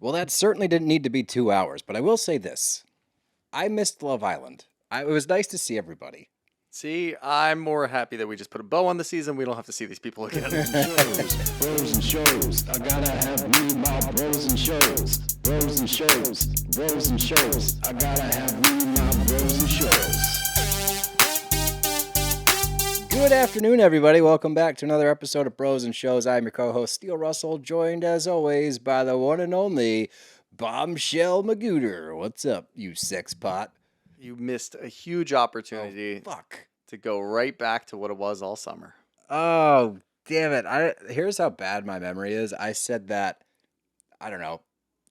Well, that certainly didn't need to be 2 hours, but I will say this. I missed Love Island. It was nice to see everybody. See, I'm more happy that we just put a bow on the season. We don't have to see these people again. Bros and shows. I gotta have me my bros and shows. Bros and shows. Bros and shows. I gotta have me my bros and shows. Good afternoon, everybody. Welcome back to another episode of Bros and Shows. I'm your co-host, Steele Russell, joined as always by the one and only Bombshell Magooter. What's up, you sex pot? You missed a huge opportunity Fuck. to go right back to what it was all summer. Oh, damn it. Here's how bad my memory is. I said that, I don't know,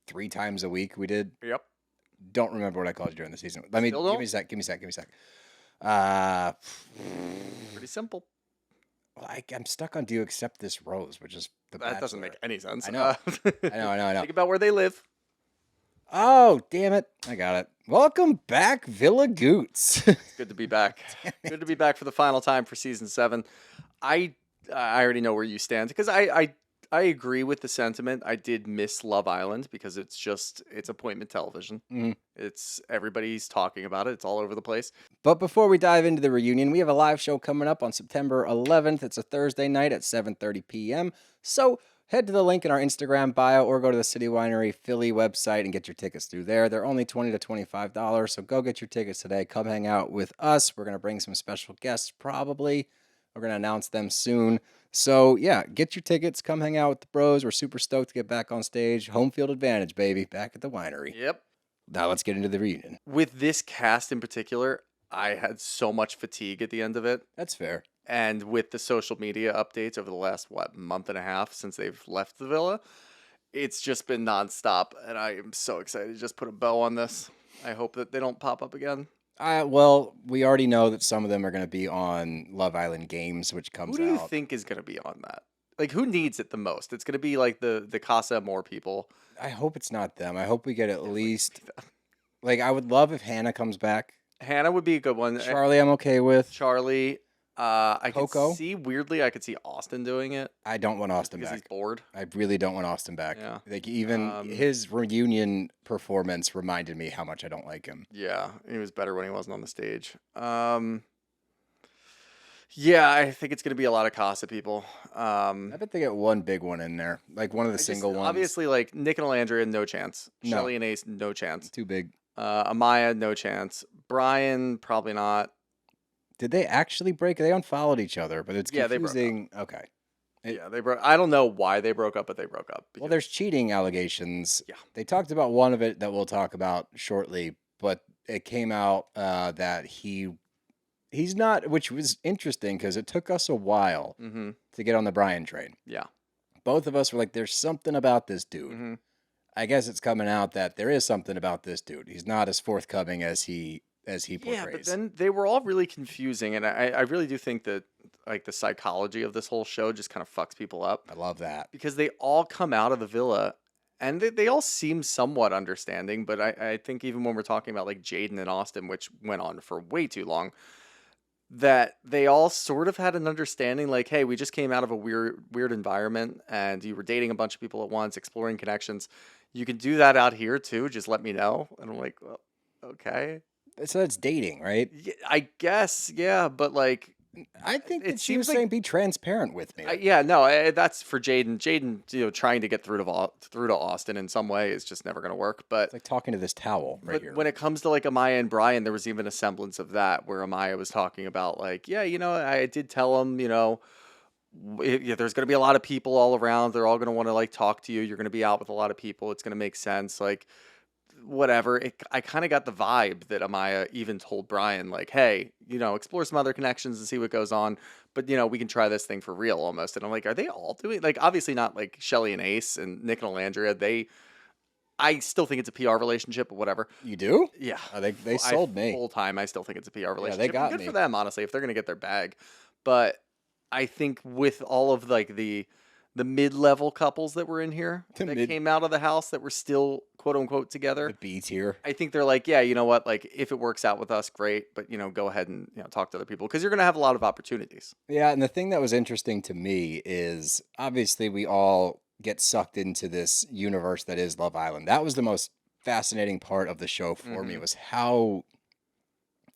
3 times a week we did. Yep. Don't remember what I called you during the season. Give me a sec. Give me a sec. Pretty simple. Well, I'm stuck on Do You Accept This Rose, which is the That doesn't Bachelor. make any sense. I know. I know. Think about where they live. Oh, damn it. I got it. Welcome back, Villa Goots. It's good to be back. Good to be back for the final time for season 7. I already know where you stand because I agree with the sentiment. I did miss Love Island because it's appointment television. Mhm. It's everybody's talking about it. It's all over the place. But before we dive into the reunion, we have a live show coming up on September 11th. It's a Thursday night at 7:30 p.m. So head to the link in our Instagram bio or go to the City Winery Philly website and get your tickets through there. They're only $20 to $25, so go get your tickets today. Come hang out with us. We're going to bring some special guests probably. We're going to announce them soon. So, yeah, get your tickets. Come hang out with the bros. We're super stoked to get back on stage. Home field advantage, baby. Back at the winery. Yep. Now let's get into the reunion. With this cast in particular, I had so much fatigue at the end of it. That's fair. And with the social media updates over the last, month and a half since they've left the villa, it's just been nonstop. And I am so excited to just put a bow on this. I hope that they don't pop up again. Well, we already know that some of them are going to be on Love Island Games, which comes Who do you out. think is going to be on that? Like, who needs it the most? It's going to be like the Casa Amor people. I hope it's not them. I hope we get at least. Like, I would love if Hannah comes back. Hannah would be a good one. Charlie, I'm okay with. Charlie. I Coco? could see, weirdly, I could see Austin doing it. I don't want Austin Because back. he's bored. I really don't want Austin back. Yeah. Like, even his reunion performance reminded me how much I don't like him. Yeah, he was better when he wasn't on the stage. Yeah, I think it's going to be a lot of Casa people. I bet they get one big one in there. Like, one of the single ones. Obviously, like, Nicolandria, no chance. No. Chelley and Ace, no chance. Too big. Amaya, no chance. Bryan, probably not. Did they actually break? They unfollowed each other, but it's Yeah, they broke up. confusing. Okay. Yeah, they broke. I don't know why they broke up, but they broke up. Well, there's cheating allegations. Yeah. They talked about one of it that we'll talk about shortly, but it came out that he's not, which was interesting because it took us a while Mm-hmm. to get on the Bryan train. Yeah. Both of us were like, there's something about this dude. Mm-hmm. I guess it's coming out that there is something about this dude. He's not as forthcoming as he portrays. Yeah, but then they were all really confusing, and I really do think that like the psychology of this whole show just kind of fucks people up I love that. because they all come out of the villa and they all seem somewhat understanding, but I think even when we're talking about like Jaden and Austin, which went on for way too long, that they all sort of had an understanding like, hey, we just came out of a weird environment and you were dating a bunch of people at once, exploring connections. You can do that out here too. Just let me know. And I'm like, well, okay. So that's dating, right? Yeah, I guess, yeah, but like, I think It that she seems was like- saying be transparent with me. that's for Jaden. Jaden, trying to get through to Austin in some way is just never going to work. But It's like talking to this towel right but here. when it comes to like Amaya and Bryan, there was even a semblance of that where Amaya was talking about like, yeah, I did tell him, there's going to be a lot of people all around. They're all going to want to like talk to you. You're going to be out with a lot of people. It's going to make sense. Like, whatever. I kind of got the vibe that Amaya even told Bryan, like, hey, explore some other connections and see what goes on. But, we can try this thing for real almost. And I'm like, are they all doing like, obviously not like Chelley and Ace and Nicolandria. I still think it's a PR relationship, but whatever. You do? Yeah. They sold me. Full time. I still think it's a PR relationship. got Good me. for them, honestly, if they're going to get their bag. But I think with all of like the mid-level couples that were in here that came out of the house that were still quote unquote together. The B tier. I think they're like, yeah, you know what? Like, if it works out with us, great. But go ahead and talk to other people because you're gonna have a lot of opportunities. Yeah, and the thing that was interesting to me is obviously we all get sucked into this universe that is Love Island. That was the most fascinating part of the show for me, was how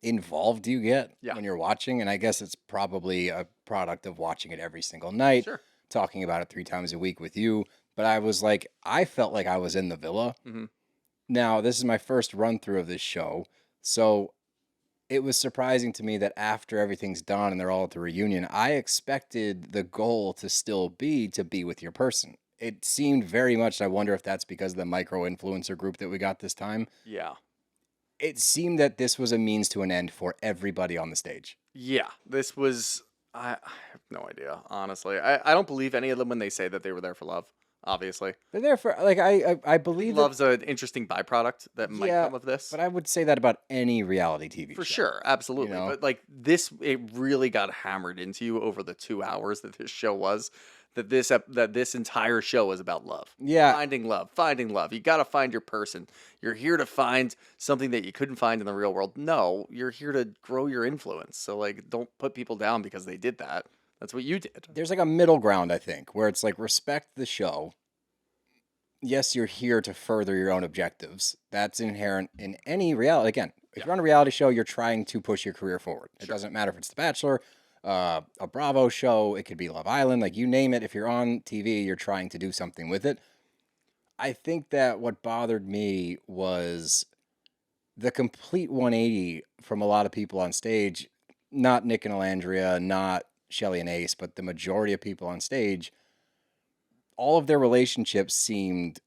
involved you get Yeah. when you're watching. And I guess it's probably a product of watching it every single night, Sure. talking about it 3 times a week with you. But I was like, I felt like I was in the villa. Now, this is my first run through of this show. So it was surprising to me that after everything's done and they're all at the reunion, I expected the goal to still be to be with your person. It seemed very much, I wonder if that's because of the micro influencer group that we got this time. Yeah. It seemed that this was a means to an end for everybody on the stage. Yeah. This was, I have no idea, honestly. I don't believe any of them when they say that they were there for love, obviously. They're there for, like, I believe that, Love's an interesting byproduct that might Yeah, come of this. but I would say that about any reality TV For show. sure, absolutely. know? But like this, it really got hammered into you over the 2 hours that this show was. That this entire show was about love. Yeah. Finding love, finding love. You got to find your person. You're here to find something that you couldn't find in the real world. No, you're here to grow your influence. So like, don't put people down because they did that. That's what you did. There's like a middle ground, I think, where it's like respect the show. Yes, you're here to further your own objectives. That's inherent in any reality. Again, if you're on a reality show, you're trying to push your career forward. It doesn't matter if it's The Bachelor, a Bravo show, it could be Love Island, like you name it. If you're on TV, you're trying to do something with it. I think that what bothered me was the complete 180 from a lot of people on stage, not Nick and Olandria, not Chelley and Ace, but the majority of people on stage. All of their relationships seemed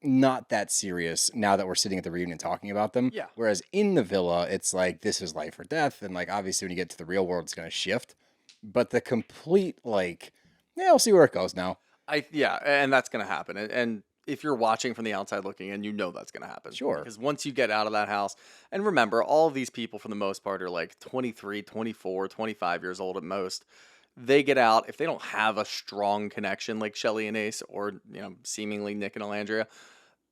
not that serious now that we're sitting at the reunion talking about them. Yeah. Whereas in the villa, it's like, this is life or death. And like, obviously when you get to the real world, it's going to shift. But the complete, like, yeah, we'll see where it goes now. Yeah, and that's gonna happen. And if you're watching from the outside looking in, you know that's gonna happen. Sure. Because once you get out of that house, and remember, all of these people for the most part are like 23, 24, 25 years old at most. They get out, if they don't have a strong connection like Chelley and Ace or, seemingly Nick and Olandria,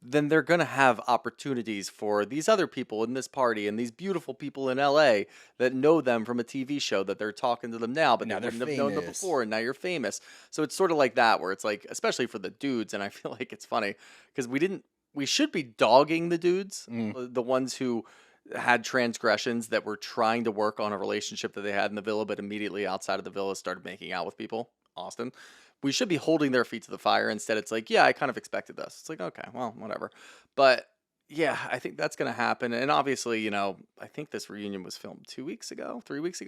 then they're going to have opportunities for these other people in this party and these beautiful people in LA that know them from a TV show that they're talking to them now, but Now they they're wouldn't have known them famous. before, and now you're famous. So it's sort of like that, where it's like, especially for the dudes, and I feel like it's funny because we should be dogging the dudes, the ones who had transgressions that were trying to work on a relationship that they had in the villa, but immediately outside of the villa started making out with people. Austin. We should be holding their feet to the fire. Instead, it's like, yeah, I kind of expected this. It's like, okay, well, whatever. But yeah, I think that's going to happen. And obviously, I think this reunion was filmed 3 weeks ago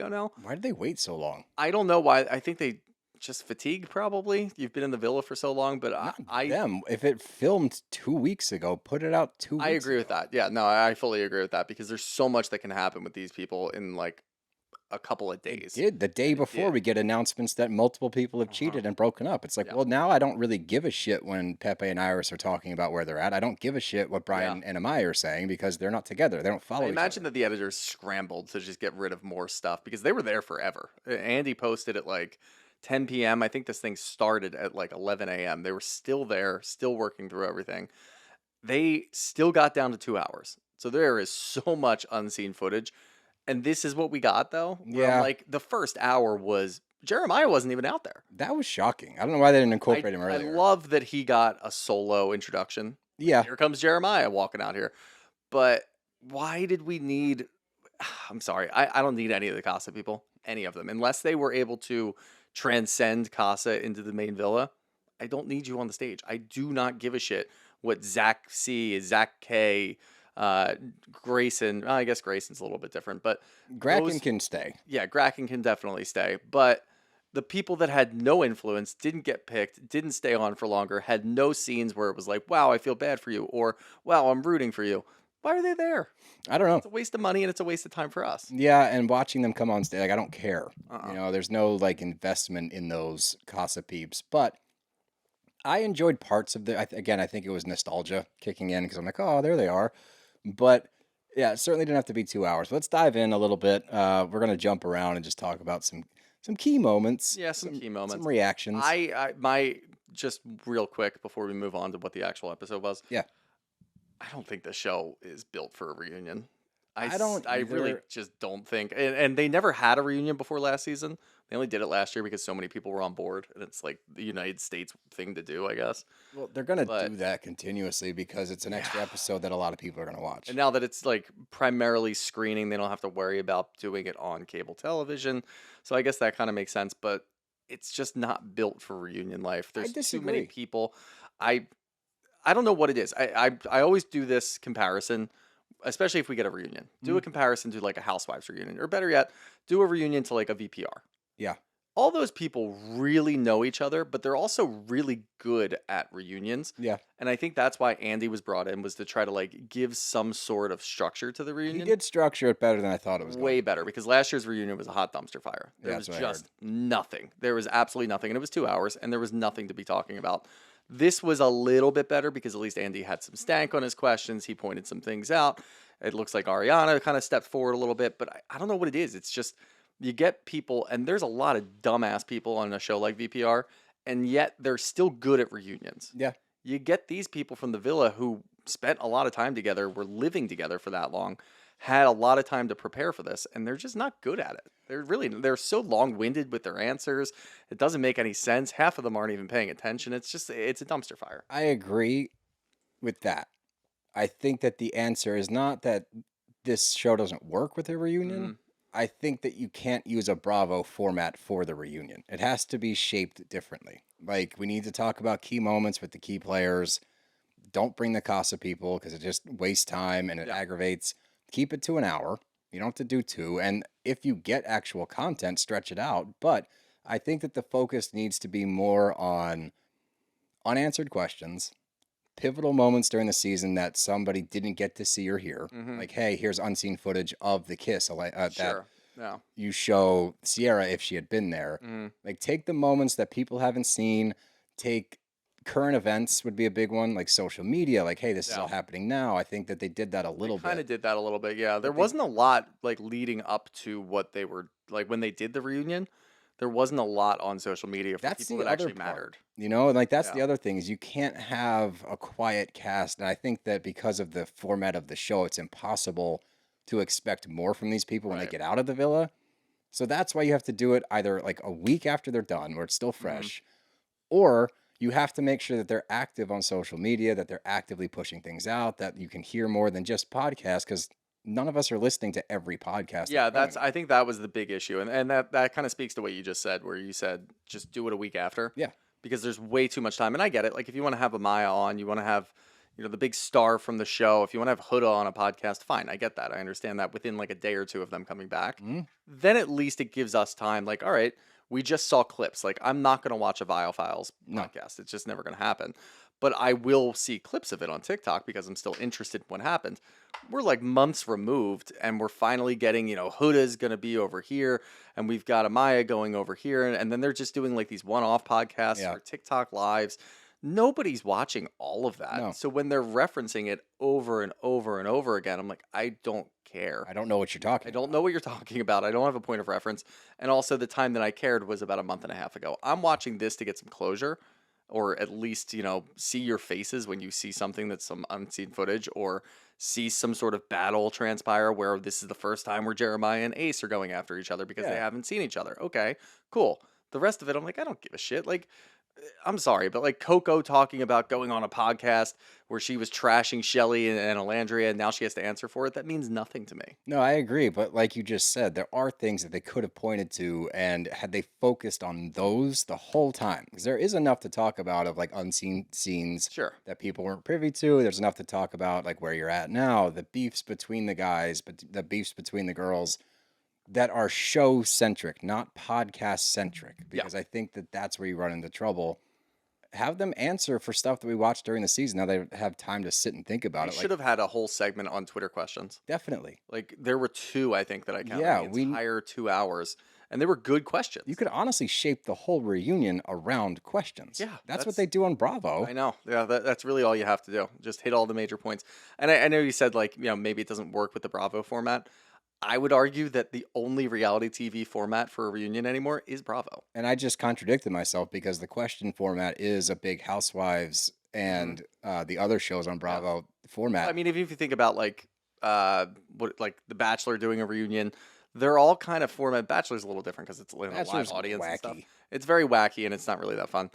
now. Why did they wait so long? I don't know why. I think they just fatigued, probably. You've been in the villa for so long, but If it filmed 2 weeks ago, put it out 2 weeks I agree with that. Yeah, no, I fully agree with that because there's so much that can happen with these people in like a couple of days. Did the day before we get announcements that multiple people have cheated and broken up. It's like, well, now I don't really give a shit when Pepe and Iris are talking about where they're at. I don't give a shit what Bryan and Amaya are saying because they're not together. They don't follow I each imagine other. that the editors scrambled to just get rid of more stuff because they were there forever. Andy posted at like 10 p.m. I think this thing started at like 11 a.m. They were still there, still working through everything. They still got down to 2 hours. So there is so much unseen footage. And this is what we got, though. Where I'm like, the first hour was Jeremiah wasn't even out there. That was shocking. I don't know why they didn't incorporate him earlier. I love that he got a solo introduction. Yeah. Here comes Jeremiah walking out here. But why did we need... I'm sorry. I don't need any of the Casa people. Any of them. Unless they were able to transcend Casa into the main villa, I don't need you on the stage. I do not give a shit what Zach C, Zach K... Grayson, I guess Grayson's a little bit different, but Gracken can stay. Yeah, Gracken can definitely stay, but the people that had no influence, didn't get picked, didn't stay on for longer, had no scenes where it was like, wow, I feel bad for you, or wow, I'm rooting for you. Why are they there? I don't know. It's a waste of money and it's a waste of time for us. Yeah, and watching them come on stage, like, I don't care. There's no like investment in those Casa peeps, but I enjoyed parts of I think it was nostalgia kicking in because I'm like, oh, there they are. But yeah, it certainly didn't have to be 2 hours. Let's dive in a little bit. We're gonna jump around and just talk about some key moments. Yeah, some key moments. Some reactions. My just real quick before we move on to what the actual episode was. Yeah. I don't think the show is built for a reunion. I don't I really either. just don't think, and they never had a reunion before last season. They only did it last year because so many people were on board, and it's like the United States thing to do, I guess. Well, they're gonna But do that continuously because it's an yeah, extra episode that a lot of people are gonna and watch. now that it's like primarily screening, they don't have to worry about doing it on cable television. So I guess that kind of makes sense, but it's just not built for reunion life. I There's too many disagree. people. I I don't know what it is. I always do this comparison, especially if we get a reunion. Do a Mm, comparison to like a Housewives reunion, or better yet, do a reunion to like a VPR. yeah, All those people really know each other, but they're also really good at reunions. yeah. And I think that's why Andy was brought in, was to try to like give some sort of structure to the He reunion. did structure it better than I thought it was going Way to. better, because last year's reunion was a hot dumpster fire. There Yeah, was that's what I heard. just nothing. There was absolutely nothing. And it was 2 hours, and there was nothing to be talking about. This was a little bit better because at least Andy had some stank on his questions. He pointed some things out. It looks like Ariana kind of stepped forward a little bit, but I don't know what it is. It's just you get people, and there's a lot of dumbass people on a show like VPR, and yet they're still good at reunions. Yeah, You get these people from the villa who spent a lot of time together, were living together for that long, had a lot of time to prepare for this, and they're just not good at it. They're so long-winded with their answers. It doesn't make any sense. Half of them aren't even paying attention. It's a dumpster fire. I agree with that. I think that the answer is not that this show doesn't work with a reunion. Mhm. I think that you can't use a Bravo format for the reunion. It has to be shaped differently. Like, we need to talk about key moments with the key players. Don't bring the Casa people because it just wastes time and it Yeah. aggravates. Keep it to an hour. You don't have to do two. And if you get actual content, stretch it out. But I think that the focus needs to be more on unanswered questions, pivotal moments during the season that somebody didn't get to see or hear. Mhm. Like, hey, here's unseen footage of the kiss that Sure. Yeah. you show Sierra if she had been there. Mhm. Like, take the moments that people haven't seen. Take current events would be a big one, like social media. Like, hey, this is Yeah. all happening now. I think that they did that a They little kind of bit. did that a little bit. Yeah. There But they, wasn't a lot like leading up to what they were like when they did the reunion. There wasn't a lot on social media for that's people the that other actually part, mattered. and like that's the Yeah. other thing is you can't have a quiet cast. And I think that because of the format of the show, it's impossible to expect more from these people when they Right. get out of the villa. So that's why you have to do it either like a week after they're done, where it's still Mhm. fresh, or you have to make sure that they're active on social media, that they're actively pushing things out, that you can hear more than just podcasts, because none of us are listening to every podcast Yeah, they're going I on. think that was the big issue. And that kind of speaks to what you just said, where you said just do it a week after. Yeah. Because there's way too much time. And I get it. Like if you want to have Amaya on, you want to have, the big star from the show. If you want to have Huda on a podcast, fine. I get that. I understand that within like a day or two of them coming back. Mhm. Then at least it gives us time. Like, all right, we just saw clips. Like I'm not going to watch a Vial Files No. podcast. It's just never going to happen. But I will see clips of it on TikTok because I'm still interested in what happened. We're like months removed, and we're finally getting, Huda's going to be over here, and we've got Amaya going over here, and then they're just doing like these one-off podcasts Yeah. or TikTok lives. Nobody's watching all of that. No. So when they're referencing it over and over and over again, I'm like, I don't care. I don't know what you're talking I don't know what you're talking about. I don't have a point of reference. And also, the time that I cared was about a month and a half ago. I'm watching this to get some closure, or at least, see your faces when you see something that's some unseen footage, or see some sort of battle transpire where this is the first time where Jeremiah and Ace are going after each other because they Yeah. haven't seen each other. Okay, cool. The rest of it, I'm like, I don't give a shit. Like, I'm sorry, but like Coco talking about going on a podcast where she was trashing Shelley and Olandria, and now she has to answer for it, that means nothing to me. No, I agree. But like you just said, there are things that they could have pointed to, and had they focused on those the whole time, because there is enough to talk about of like unseen scenes Sure. that people weren't privy to. There's enough to talk about, like where you're at now, the beefs between the guys, but the beefs between the girls that are show centric, not podcast centric, Yeah. because I think that that's where you run into trouble. Have them answer for stuff that we watched during the season. Now they have time to sit and think about We it. should Like, have had a whole segment on Twitter questions. definitely. Like there were two, I think, that I counted Yeah, the we- entire 2 hours, and they were good questions. You could honestly shape the whole reunion around questions. Yeah, That's what they do on Bravo. I know. Yeah, that's really all you have to do. Just hit all the major points. And I know you said like maybe it doesn't work with the Bravo format. I would argue that the only reality TV format for a reunion anymore is Bravo. And I just contradicted myself because the question format is a big Housewives and the other shows on Bravo format. I mean, even if you think about like like The Bachelor doing a reunion. They're all kind of format. Bachelor's a little different because it's a live Bachelor's audience and stuff. wacky. It's very wacky and it's not really that fun.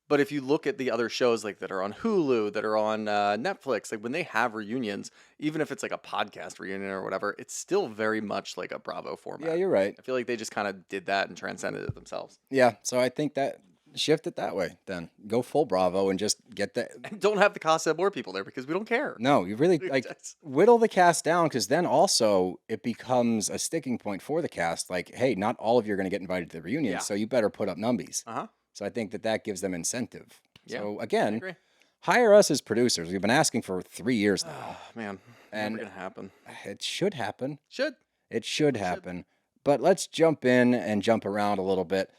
But if you look at the other shows like that are on Hulu, that are on Netflix, like when they have reunions, even if it's like a podcast reunion or whatever, it's still very much like a Bravo format. Yeah, you're right. I feel like they just kind of did that and transcended it themselves. Yeah, so I think that shift it that way then. Go full Bravo and just get that. And don't have the cost of more people there because we don't care. No, you really like That's- whittle the cast down because then also it becomes a sticking point for the cast. Like, hey, not all of you are going to get invited to the reunion, Yeah. so you better put up numbies. Uh-huh. So I think that gives them incentive. Yeah, So I again, agree. hire us as producers. We've been asking for 3 years now. Oh, man. And- Never gonna happen. It should happen. Should. It should happen. But let's jump in and jump around a little bit.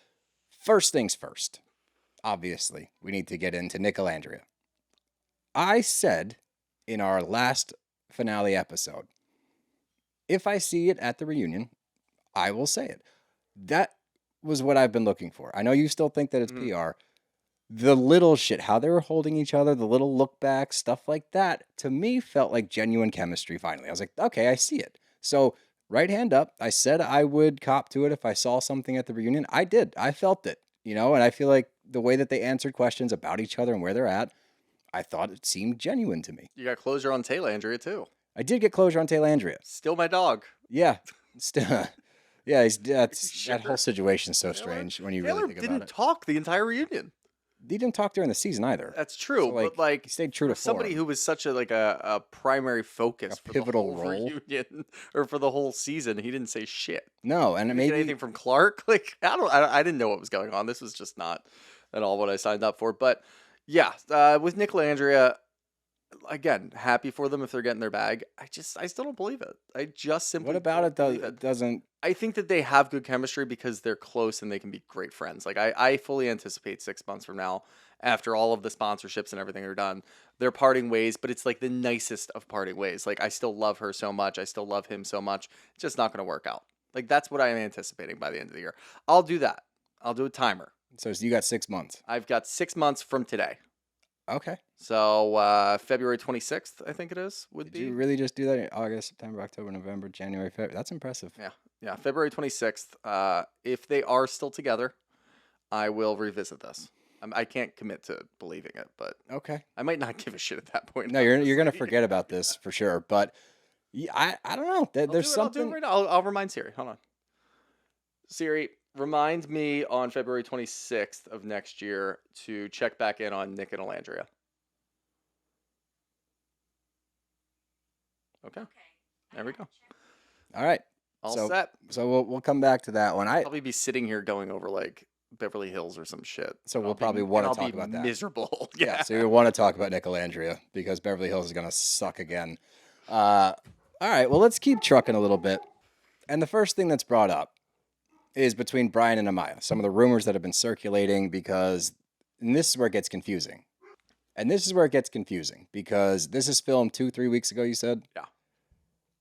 First things first. Obviously, we need to get into Nicolandria. I said in our last finale episode, if I see it at the reunion, I will say it. That was what I've been looking for. I know you still think that it's PR. The little shit, how they were holding each other, the little look back, stuff like that, to me felt like genuine chemistry finally. I was like, okay, I see it. So, right hand up, I said I would cop to it if I saw something at the reunion. I did. I felt it, and I feel like the way that they answered questions about each other and where they're at, I thought it seemed genuine to me. You got closure on Nicolandria too. I did get closure on Nicolandria. Still my dog. Yeah. Still, yeah, that Sure. whole situation's so strange when you Taylor really think about didn't it. talk the entire reunion. He didn't talk during the season either. That's true, So, but like he stayed true to for somebody form. who was such a primary focus A for pivotal the whole role. reunion or for the whole season, he didn't say shit. No, and Did maybe you get anything from Clark? Like I didn't know what was going on. This was just not at all what I signed up for. But yeah, with Nicolandria, again, happy for them if they're getting their bag. I still don't believe it. I just simply what about don't it believe doesn't? I think that they have good chemistry because they're close and they can be great friends. Like I fully anticipate 6 months from now, after all of the sponsorships and everything are done, they're parting ways, but it's like the nicest of parting ways. Like I still love her so much. I still love him so much. It's just not going to work out. Like that's what I'm anticipating by the end of the year. I'll do that. I'll do a timer. So you got 6 months. I've got 6 months from today. Okay. So February 26th, I think it is, would Did be. you really just do that in August, September, October, November, January, February? That's impressive. Yeah, February 26th. If they are still together, I will revisit this. I can't commit to believing it, but Okay. I might not give a shit at that point. No, you're gonna honestly. forget about this for sure. But I don't know. There's I'll do something. it right now. I'll remind Siri. Hold on. Siri, remind me on February 26th of next year to check back in on Nick and Olandria. Okay. There we go. All right. All So- set. So we'll come back to that one. Probably be sitting here going over like Beverly Hills or some shit. So And we'll I'll be- probably and wanna I'll talk be about that. Miserable. Yeah. So we want to talk about Nicolandria because Beverly Hills is gonna suck again. All right. Well, let's keep trucking a little bit. And the first thing that's brought up is between Bryan and Amaya. Some of the rumors that have been circulating and this is where it gets confusing. And this is where it gets confusing because this is filmed 2-3 weeks ago. You said. Yeah.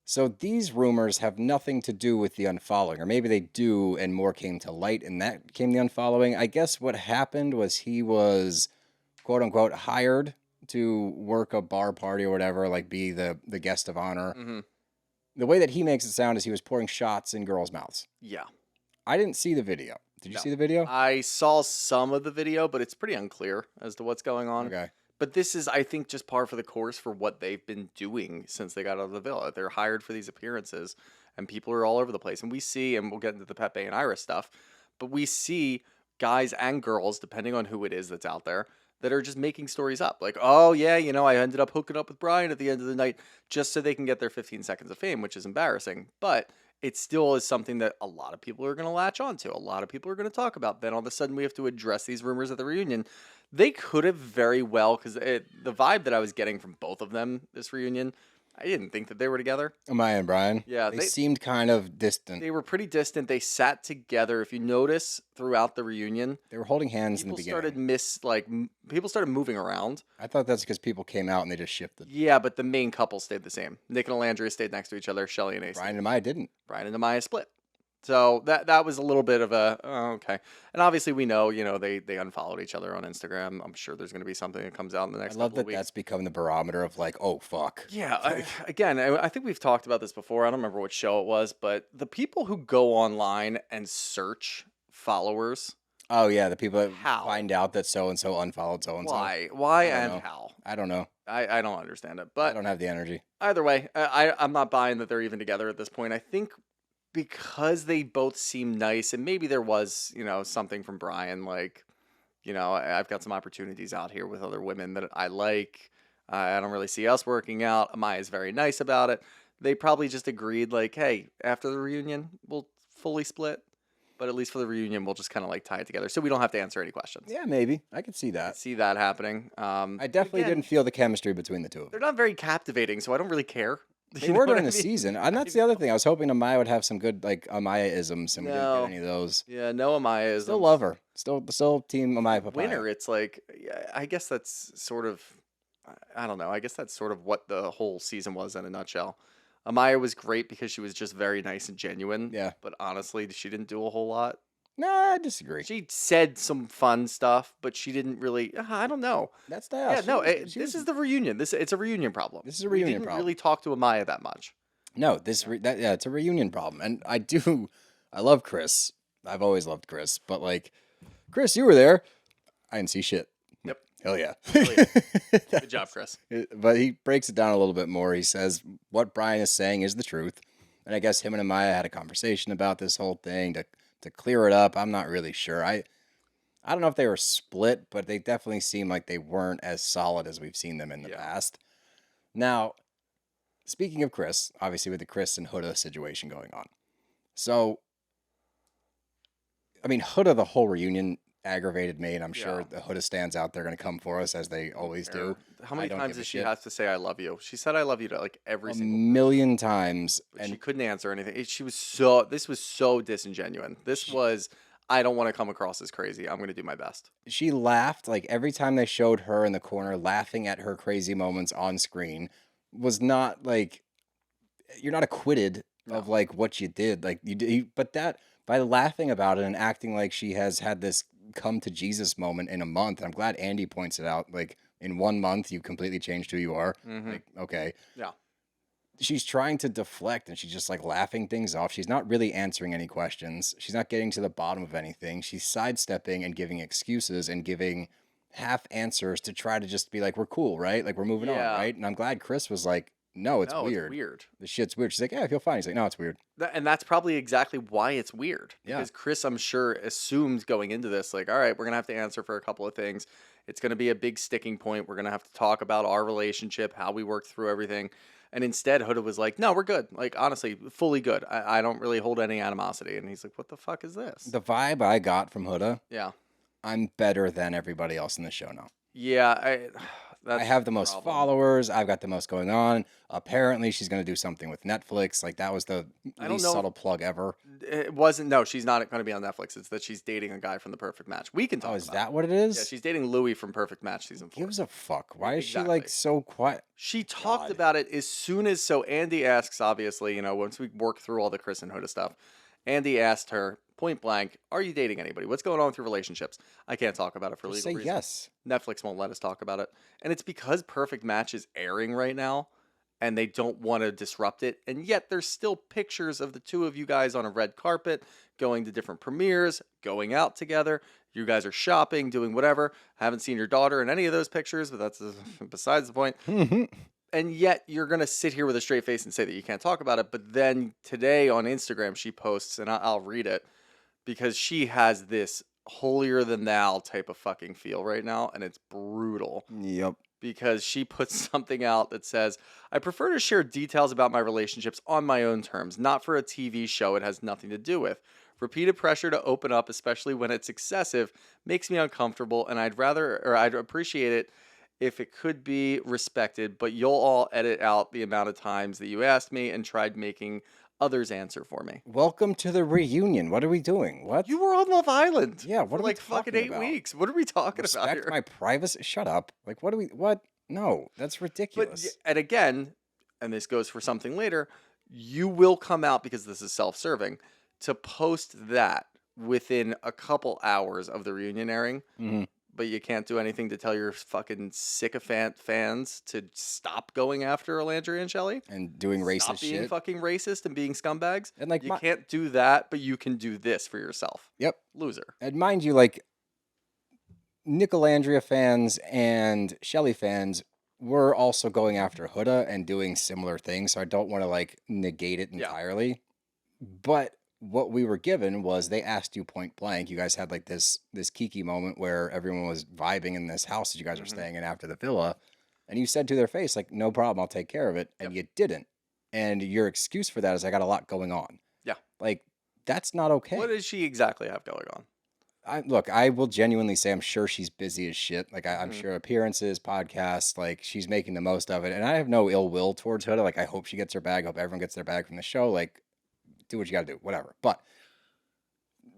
So these rumors have nothing to do with the unfollowing, or maybe they do, and more came to light, and that came the unfollowing. I guess what happened was he was, quote unquote, hired to work a bar party or whatever, like be the guest of honor. Mm-hmm. The way that he makes it sound is he was pouring shots in girls' mouths. Yeah. I didn't see the video. Did you No. see the video? I saw some of the video, but it's pretty unclear as to what's going on. Okay. But this is, I think, just par for the course for what they've been doing since they got out of the villa. They're hired for these appearances, and people are all over the place. And we see, and we'll get into the Pepe and Iris stuff, but we see guys and girls, depending on who it is that's out there, that are just making stories up. Like, oh, yeah, I ended up hooking up with Bryan at the end of the night just so they can get their 15 seconds of fame, which is embarrassing. But it still is something that a lot of people are going to latch onto. A lot of people are going to talk about. Then all of a sudden we have to address these rumors at the reunion. They could have very well, because the vibe that I was getting from both of them this reunion, I didn't think that they were together. Amaya and Bryan? Yeah, They seemed kind of distant. They were pretty distant. They sat together. If you notice throughout the reunion, They were holding hands in the people beginning. started people started moving around. I thought that's because people came out and they just shifted. Yeah, but the main couple stayed the same. Nick and Olandria stayed next to each other. Shelley and Ace. Bryan and Amaya didn't. Bryan and Amaya split. So that was a little bit of a okay. And obviously we know, they unfollowed each other on Instagram. I'm sure there's going to be something that comes out in the I next love couple of that weeks. that's become the barometer of like, oh fuck. Yeah, I think we've talked about this before. I don't remember what show it was, but the people who go online and search followers, Oh yeah, the people that how? find out that so and so unfollowed so and so. Why, I don't and know. how? I don't know. I don't understand it. I But don't have the energy. either way, I'm not buying that they're even together at this point. I think because they both seem nice, and maybe there was, something from Bryan, like, I've got some opportunities out here with other women that I like. I don't really see us working out. Amaya's very nice about it. They probably just agreed, like, hey, after the reunion, we'll fully split. But at least for the reunion, we'll just kind of like tie it together so we don't have to answer any questions. Yeah, maybe. I could see I that. see that happening. I definitely again, didn't feel the chemistry between the two of They're them. not very captivating, so I don't really care. They You know were what during I the mean? season, and that's the other thing. I was hoping Amaya would have some good like Amaya-isms, and we didn't No. get any of those. Yeah, no Amaya is Still love her. Still team Amaya Papaya. winner. It's like, yeah, I guess that's sort of, I don't know. I guess that's sort of what the whole season was in a nutshell. Amaya was great because she was just very nice and genuine. Yeah. But honestly, she didn't do a whole lot. Nah, I disagree. She said some fun stuff, but she didn't really. I don't know. That's the Yeah, no. This is the reunion. It's a reunion problem. This is a reunion we didn't problem. really talk to Amaya that much. No, it's a reunion problem, and I love Chris. I've always loved Chris, but like, Chris, you were there. I didn't see shit. Yep. Hell yeah. Good job, Chris. But he breaks it down a little bit more. He says what Bryan is saying is the truth, and I guess him and Amaya had a conversation about this whole thing to clear it up. I'm not really sure. I don't know if they were split, but they definitely seem like they weren't as solid as we've seen them in the past. Now, speaking of Chris, obviously with the Chris and Huda situation going on. So, I mean, Huda, the whole reunion aggravated me, and I'm sure the Huda stands out there going to come for us as they always do. How many I don't times give a does she shit. have to say "I love you"? She said "I love you" to like every A single. million times, But and she couldn't answer anything. This was so disingenuous. This was, I don't want to come across as crazy. I'm going to do my best. she laughed like every time they showed her in the corner laughing at her crazy moments on screen was not like you're not acquitted of like what you did like you did but that by laughing about it and acting like she has had this come to Jesus moment in a month. I'm glad Andy points it out, like in 1 month you completely changed who you are. Like, okay. Yeah. She's trying to deflect and she's just like laughing things off. She's not really answering any questions. She's not getting to the bottom of anything. She's sidestepping and giving excuses and giving half answers to try to just be like, we're cool, right? Like we're moving on, Yeah. right? And I'm glad Chris was like, no, it's weird. It's weird. The shit's weird. She's like, yeah, I feel fine. He's like, no, it's weird. And that's probably exactly why it's weird. Yeah. Because Chris, I'm sure, assumed going into this, like, all right, we're going to have to answer for a couple of things. It's going to be a big sticking point. We're going to have to talk about our relationship, how we worked through everything. And instead, Huda was like, no, we're good. Like, honestly, fully good. I don't really hold any animosity. And he's like, what the fuck is this? The vibe I got from Huda, Yeah. I'm better than everybody else in the show now. Yeah. I have the most followers. I've got the most going on. Apparently, she's going to do something with Netflix. Like, that was the least subtle plug ever. It wasn't. No, she's not going to be on Netflix. It's that she's dating a guy from The Perfect Match. We can talk Oh, is about that it. what it is? Yeah, she's dating Louis from Perfect Match season 4. Gives a fuck. Why is she, Exactly. like, so quiet? She talked God. about it as soon as, so Andy asks, obviously, once we work through all the Chris and Huda stuff, Andy asked her, point blank, are you dating anybody? What's going on with your relationships? I can't talk about it for Just legal say reasons. yes. Netflix won't let us talk about it. And it's because Perfect Match is airing right now, and they don't want to disrupt it. And yet there's still pictures of the two of you guys on a red carpet, going to different premieres, going out together. You guys are shopping, doing whatever. Haven't seen your daughter in any of those pictures, but that's besides the point. And yet you're going to sit here with a straight face and say that you can't talk about it. But then today on Instagram, she posts, and I'll read it, because she has this holier than thou type of fucking feel right now. And it's brutal. Yep. Because she puts something out that says, I prefer to share details about my relationships on my own terms, not for a TV show it has nothing to do with. Repeated pressure to open up, especially when it's excessive, makes me uncomfortable, and I'd appreciate it if it could be respected, but you'll all edit out the amount of times that you asked me and tried making others answer for me. Welcome to the reunion. What are we doing? What? You were on Love Island. Yeah, what for are we like fucking talking 8 about? weeks. What are we talking about Respect here? my privacy. Shut up. Like, what? No, that's ridiculous. But, and again, and this goes for something later, you will come out, because this is self-serving, to post that within a couple hours of the reunion airing, but you can't do anything to tell your fucking sycophant fans to stop going after Olandria and Chelley and doing racist stop being shit. fucking racist and being scumbags. And like you can't do that, but you can do this for yourself. Yep. Loser. And mind you, like Nicolandria fans and Chelley fans were also going after Huda and doing similar things, so I don't want to like negate it entirely. But what we were given was they asked you point blank. You guys had like this kiki moment where everyone was vibing in this house that you guys are staying in after the villa, and you said to their face like, "No problem, I'll take care of it," and you didn't. And your excuse for that is, "I got a lot going on." Yeah, like that's not okay. What does she exactly have going on? Look, I will genuinely say I'm sure she's busy as shit. Like I'm sure appearances, podcasts, like she's making the most of it, and I have no ill will towards Huda. Like I hope she gets her bag. I hope everyone gets their bag from the show. Like, do what you got to do, whatever. But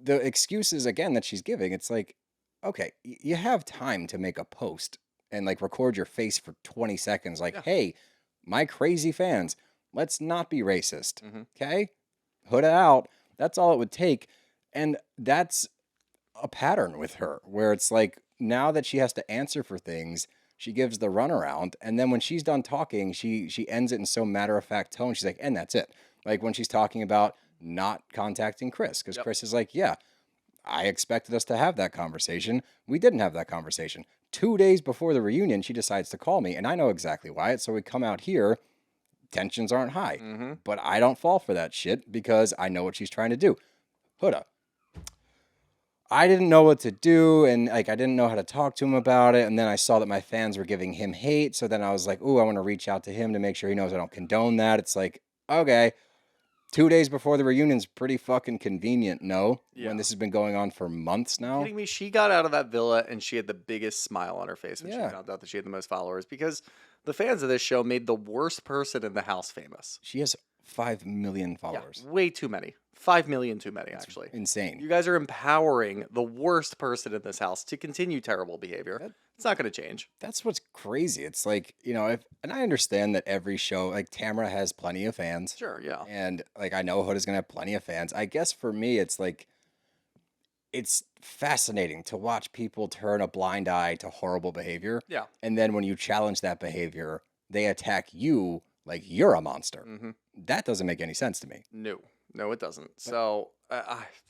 the excuses again that she's giving, it's like, okay, you have time to make a post and like record your face for 20 seconds. Like, hey, my crazy fans, let's not be racist. Okay, Huda out. That's all it would take, and that's a pattern with her where it's like now that she has to answer for things, she gives the runaround, and then when she's done talking, she ends it in so matter-of-fact tone. She's like, and that's it. Like when she's talking about not contacting Chris, because Chris is like, yeah, I expected us to have that conversation. We didn't have that conversation. 2 days before the reunion, she decides to call me, and I know exactly why. So we come out here, tensions aren't high, but I don't fall for that shit because I know what she's trying to do. Huda, I didn't know what to do, and like I didn't know how to talk to him about it, and then I saw that my fans were giving him hate, so then I was like, ooh, I want to reach out to him to make sure he knows I don't condone that. It's like, okay, 2 days before the reunion's pretty fucking convenient, no? When this has been going on for months now. Are you kidding me? She got out of that villa and she had the biggest smile on her face when she found out that she had the most followers because the fans of this show made the worst person in the house famous. She has 5 million followers. Yeah, way too many. 5 million too many, actually. Insane. You guys are empowering the worst person in this house to continue terrible behavior. It's not going to change. That's what's crazy. It's like, you know, and I understand that every show, like Tamara has plenty of fans. Sure, yeah. And like I know Huda's going to have plenty of fans. I guess for me, it's like, it's fascinating to watch people turn a blind eye to horrible behavior. Yeah. And then when you challenge that behavior, they attack you like you're a monster. That doesn't make any sense to me. No, it doesn't. So,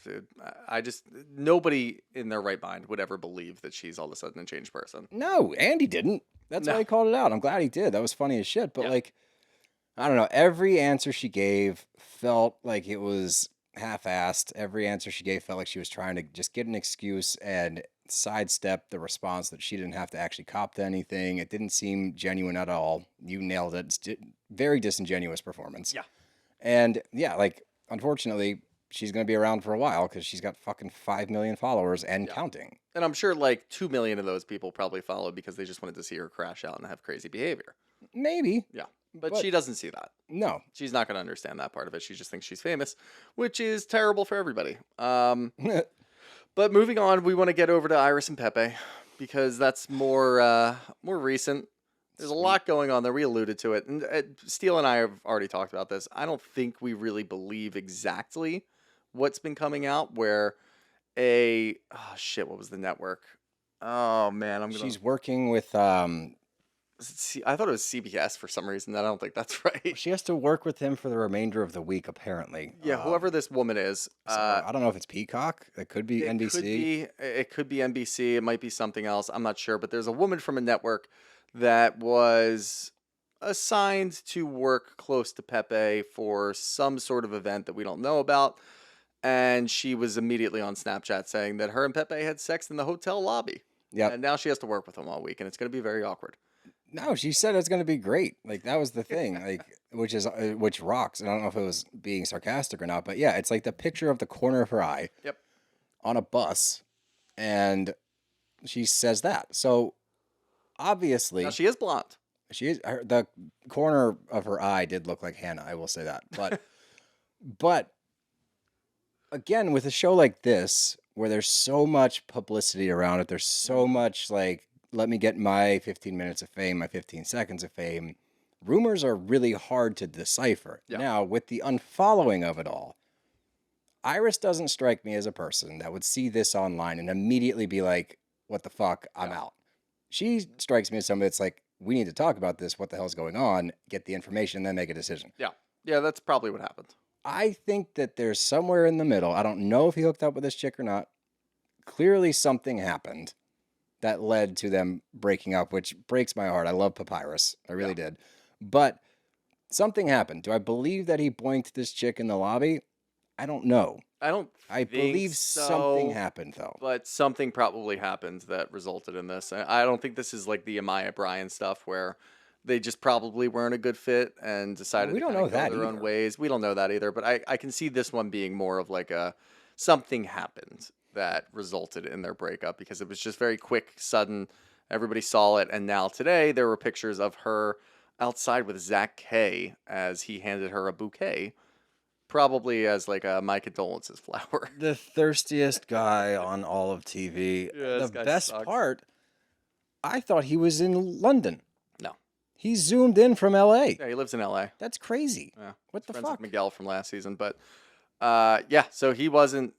dude, I just, nobody in their right mind would ever believe that she's all of a sudden a changed person. No, Andy didn't. That's why he called it out. I'm glad he did. That was funny as shit. But like, I don't know. Every answer she gave felt like it was half-assed. Every answer she gave felt like she was trying to just get an excuse and sidestep the response that she didn't have to actually cop to anything. It didn't seem genuine at all. You nailed it. It's very disingenuous performance. Yeah. And yeah, like, unfortunately, she's going to be around for a while because she's got fucking 5 million followers and counting. And I'm sure like 2 million of those people probably followed because they just wanted to see her crash out and have crazy behavior. Maybe. Yeah. But she doesn't see that. No. She's not going to understand that part of it. She just thinks she's famous, which is terrible for everybody. But moving on, we want to get over to Iris and Pepe because that's more recent. There's a lot going on there. We alluded to it. And Steele and I have already talked about this. I don't think we really believe exactly what's been coming out where what was the network? Oh, man. She's working with... I thought it was CBS for some reason. I don't think that's right. She has to work with him for the remainder of the week, apparently. Yeah, whoever this woman is. I don't know if it's Peacock. It could be NBC. It could be NBC. It might be something else. I'm not sure. But there's a woman from a network that was assigned to work close to Pepe for some sort of event that we don't know about. And she was immediately on Snapchat saying that her and Pepe had sex in the hotel lobby. Yeah. And now she has to work with him all week. And it's going to be very awkward. No, she said it's going to be great. Like, that was the thing, like, which rocks. And I don't know if it was being sarcastic or not, but yeah, it's like the picture of the corner of her eye on a bus. And she says that. So obviously, now she is blonde. She is. The corner of her eye did look like Hannah. I will say that. But, but again, with a show like this, where there's so much publicity around it, there's so much like, let me get my 15 minutes of fame, my 15 seconds of fame. Rumors are really hard to decipher. Yeah. Now, with the unfollowing of it all, Iris doesn't strike me as a person that would see this online and immediately be like, what the fuck? I'm out. She strikes me as somebody that's like, we need to talk about this. What the hell's going on? Get the information, and then make a decision. Yeah. Yeah, that's probably what happened. I think that there's somewhere in the middle. I don't know if he hooked up with this chick or not. Clearly, something happened that led to them breaking up, which breaks my heart. I love Papyrus. I really did. But something happened. Do I believe that he boinked this chick in the lobby? I don't know. I believe something happened, though. But something probably happened that resulted in this. I don't think this is like the Amaya Bryan stuff where they just probably weren't a good fit and decided We to don't kinda know go that their own either. ways. We don't know that either. But I can see this one being more of like a something happened that resulted in their breakup because it was just very quick, sudden. Everybody saw it. And now today there were pictures of her outside with Zach K as he handed her a bouquet. Probably as like a my condolences flower. The thirstiest guy on all of TV. Yeah, this The guy best sucks. part, I thought he was in London. No. He zoomed in from LA. Yeah, he lives in LA. That's crazy. Yeah. What the Friends fuck? with Miguel from last season. But yeah, so he wasn't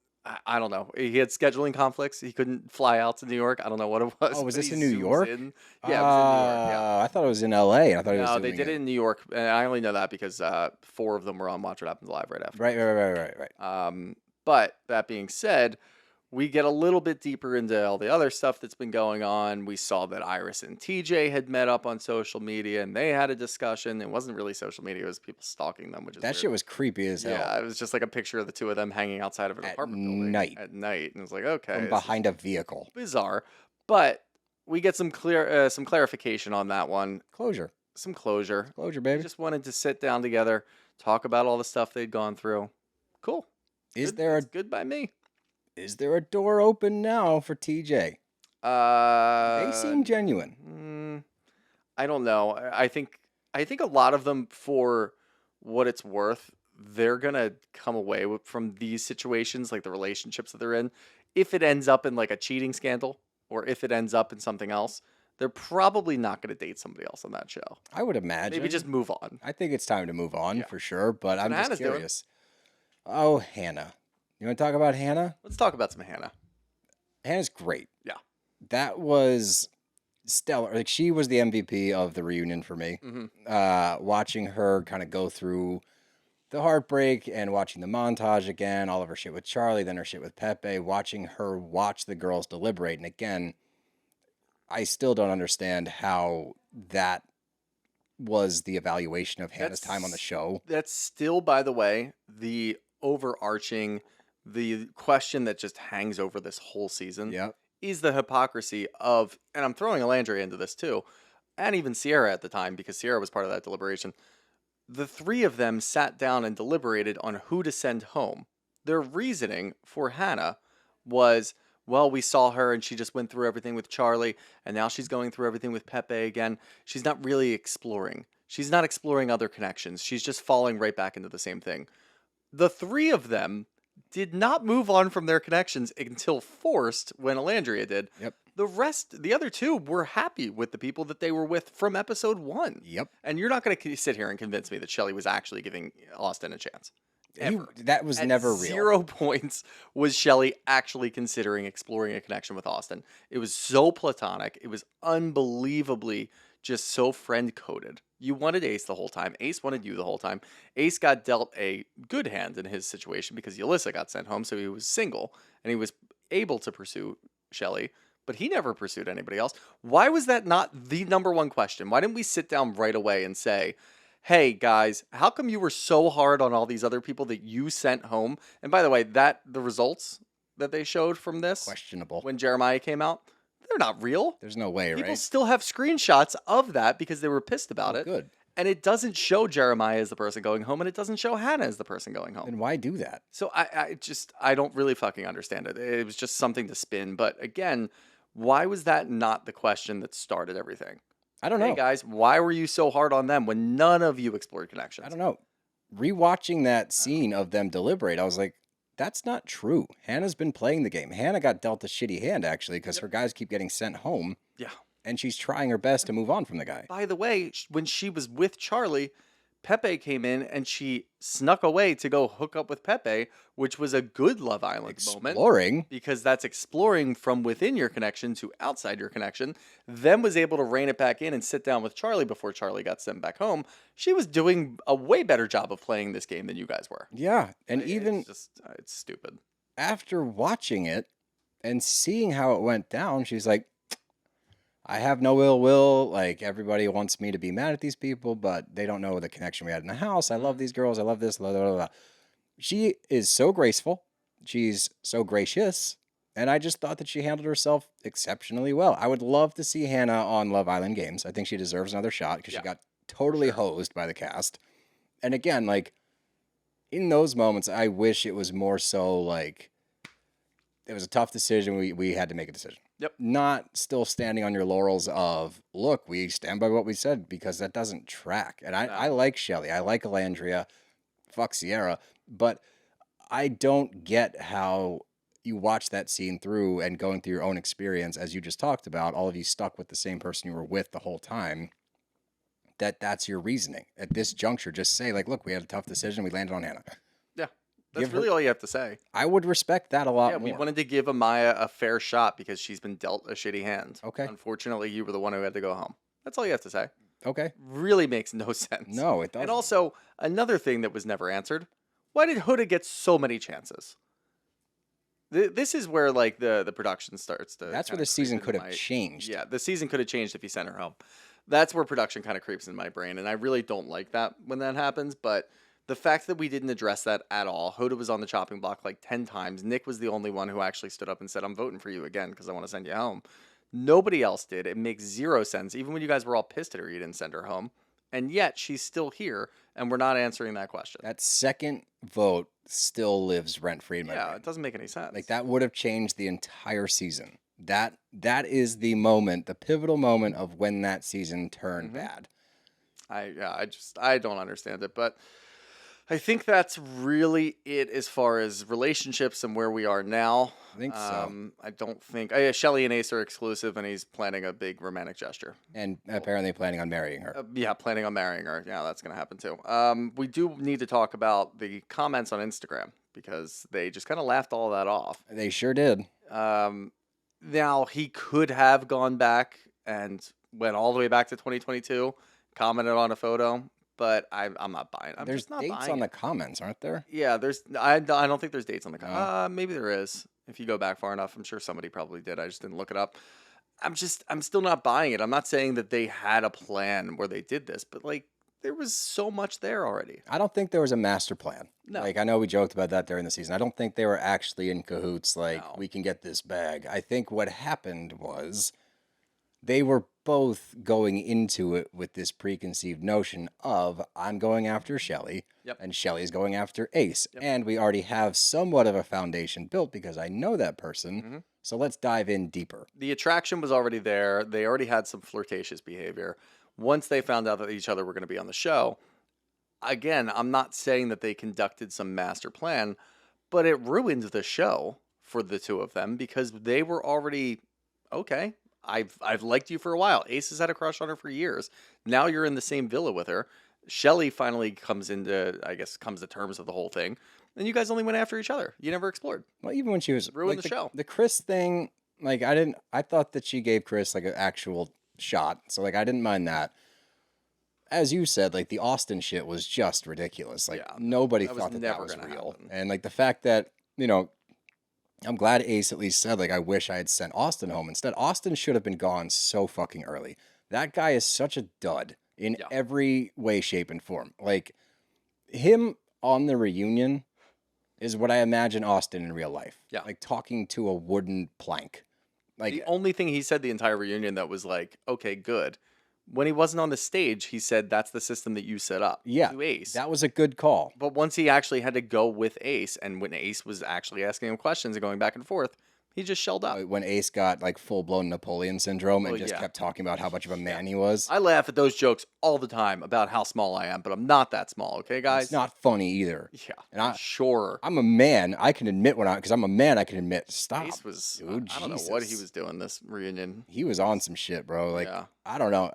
I don't know. He had scheduling conflicts. He couldn't fly out to New York. I don't know what it was. Oh, was but this he in New zooms York? in. Yeah, it was in New York. Yeah. I thought it was in LA. I thought he was No, they zooming did it in. in New York. And I only know that because 4 of them were on Watch What Happens Live right after. Right. But that being said, we get a little bit deeper into all the other stuff that's been going on. We saw that Iris and TJ had met up on social media and they had a discussion. It wasn't really social media, it was people stalking them, which is That weird. shit was creepy as hell. Yeah, it was just like a picture of the two of them hanging outside of an At apartment building night. at night. And it was like, okay. From this behind a vehicle. is bizarre. But we get some clarification on that one. Closure. Some closure. Closure, They baby. just wanted to sit down together, talk about all the stuff they'd gone through. Cool. Is Good- there that's good by me. a door open now for TJ? They seem genuine. I don't know. I think a lot of them, for what it's worth, they're gonna come away from these situations, like the relationships that they're in. If it ends up in like a cheating scandal, or if it ends up in something else, they're probably not gonna date somebody else on that show. I would imagine. Maybe just move on. I think it's time to move on for sure, but I'm what just Hannah's doing. curious. Oh, Hannah. You want to talk about Hannah? Let's talk about some Hannah. Hannah's great. Yeah. That was stellar. Like, she was the MVP of the reunion for me. Watching her kind of go through the heartbreak and watching the montage again, all of her shit with Charlie, then her shit with Pepe, watching her watch the girls deliberate. And again, I still don't understand how that was the evaluation of Hannah's time on the show. That's still, by the way, the overarching, the question that just hangs over this whole season. Yep. Is the hypocrisy of, and I'm throwing Olandria into this too, and even Sierra at the time, because Sierra was part of that deliberation. The three of them sat down and deliberated on who to send home. Their reasoning for Hannah was, well, we saw her and she just went through everything with Charlie, and now she's going through everything with Pepe again. She's not really exploring. She's not exploring other connections. She's just falling right back into the same thing. The three of them did not move on from their connections until forced when Olandria did. Yep. The rest, the other two, were happy with the people that they were with from episode 1. Yep. And you're not going to sit here and convince me that Shelley was actually giving Austin a chance. Ever. That was At never real. 0 points was Shelley actually considering exploring a connection with Austin. It was so platonic. It was unbelievably just so friend-coded. You wanted Ace the whole time. Ace wanted you the whole time. Ace got dealt a good hand in his situation because Yelissa got sent home, so he was single, and he was able to pursue Shelley, but he never pursued anybody else. Why was that not the number one question? Why didn't we sit down right away and say, hey, guys, how come you were so hard on all these other people that you sent home? And by the way, the results that they showed from this Questionable. when Jeremiah came out, they're not real. There's no way, People right? still have screenshots of that because they were pissed about it. Good. And it doesn't show Jeremiah as the person going home, and it doesn't show Hannah as the person going home. Then why do that? So I don't really fucking understand it. It was just something to spin. But again, why was that not the question that started everything? I don't Hey know. guys, why were you so hard on them when none of you explored connections? I don't know. Rewatching that scene of them deliberate, I was like, that's not true. Hannah's been playing the game. Hannah got dealt a shitty hand, actually, because her guys keep getting sent home, Yeah. and she's trying her best to move on from the guy. By the way, when she was with Charlie, Pepe came in and she snuck away to go hook up with Pepe, which was a good Love Island moment. Exploring. Because that's exploring from within your connection to outside your connection, then was able to rein it back in and sit down with Charlie before Charlie got sent back home. She was doing a way better job of playing this game than you guys were. Yeah. And even it's stupid. after watching it and seeing how it went down, she's like, I have no ill will. Like, everybody wants me to be mad at these people, but they don't know the connection we had in the house. I love these girls. I love this. Blah, blah, blah, blah. She is so graceful. She's so gracious. And I just thought that she handled herself exceptionally well. I would love to see Hannah on Love Island Games. I think she deserves another shot because she got totally hosed by the cast. And again, like, in those moments, I wish it was more so like, it was a tough decision. We had to make a decision. Yep. Not still standing on your laurels of, look, we stand by what we said, because that doesn't track. And I like Chelley. I like Olandria. Fuck Sierra. But I don't get how you watch that scene through and going through your own experience, as you just talked about, all of you stuck with the same person you were with the whole time, that's your reasoning. At this juncture, just say, like, look, we had a tough decision. We landed on Hannah. Yeah. That's really all you have to say. I would respect that a lot more. We wanted to give Amaya a fair shot because she's been dealt a shitty hand. Okay. Unfortunately, you were the one who had to go home. That's all you have to say. Okay. Really makes no sense. No, it doesn't. And also, another thing that was never answered, why did Huda get so many chances? This is where, like, the production starts to... That's where the season could have changed. Yeah, the season could have changed if you sent her home. That's where production kind of creeps in my brain, and I really don't like that when that happens, but... The fact that we didn't address that at all, Huda was on the chopping block like 10 times. Nick was the only one who actually stood up and said, I'm voting for you again because I want to send you home. Nobody else did. It makes zero sense. Even when you guys were all pissed at her, you didn't send her home. And yet she's still here, and we're not answering that question. That second vote still lives rent-free in my brain. Yeah, it doesn't make any sense. Like, that would have changed the entire season. That is the moment, the pivotal moment of when that season turned bad. I don't understand it, but... I think that's really it as far as relationships and where we are now. I think so. I don't think... Chelley and Ace are exclusive, and he's planning a big romantic gesture. And apparently planning on marrying her. Planning on marrying her. Yeah, that's going to happen too. We do need to talk about the comments on Instagram, because they just kind of laughed all that off. They sure did. Now, he could have gone back and went all the way back to 2022, commented on a photo. But I'm not buying it. There's dates on the comments, aren't there? Yeah, I don't think there's dates on the comments. Maybe there is. If you go back far enough, I'm sure somebody probably did. I just didn't look it up. I'm still not buying it. I'm not saying that they had a plan where they did this, but like, there was so much there already. I don't think there was a master plan. No. Like, I know we joked about that during the season. I don't think they were actually in cahoots, like, we can get this bag. I think what happened was they were both going into it with this preconceived notion of, I'm going after Chelley, and Shelley's going after Ace. And we already have somewhat of a foundation built because I know that person. So let's dive in deeper. The attraction was already there. They already had some flirtatious behavior. Once they found out that each other were going to be on the show, again, I'm not saying that they conducted some master plan, but it ruined the show for the two of them because they were already, okay, I've liked you for a while. Ace has had a crush on her for years. Now you're in the same villa with her. Chelley finally comes to terms with the whole thing. And you guys only went after each other. You never explored. Well, even when she was ruined like, the show. The Chris thing, like, I thought that she gave Chris like an actual shot. So like, I didn't mind that. As you said, like, the Austin shit was just ridiculous. Like, nobody thought that was real. Happen. And like the fact that, you know, I'm glad Ace at least said, like, I wish I had sent Austin home. Instead, Austin should have been gone so fucking early. That guy is such a dud in every way, shape, and form. Like, him on the reunion is what I imagine Austin in real life. Yeah. Like, talking to a wooden plank. Like, the only thing he said the entire reunion that was like, okay, good. When he wasn't on the stage, he said, that's the system that you set up to Ace. That was a good call. But once he actually had to go with Ace, and when Ace was actually asking him questions and going back and forth, he just shelled up. When Ace got like full-blown Napoleon syndrome and just kept talking about how much of a man he was. I laugh at those jokes all the time about how small I am, but I'm not that small, okay, guys? It's not funny either. Yeah, and sure. I'm a man. I can admit because I'm a man, I can admit, stop. Ace was, dude, I don't know what he was doing this reunion. He was on some shit, bro. Like, I don't know.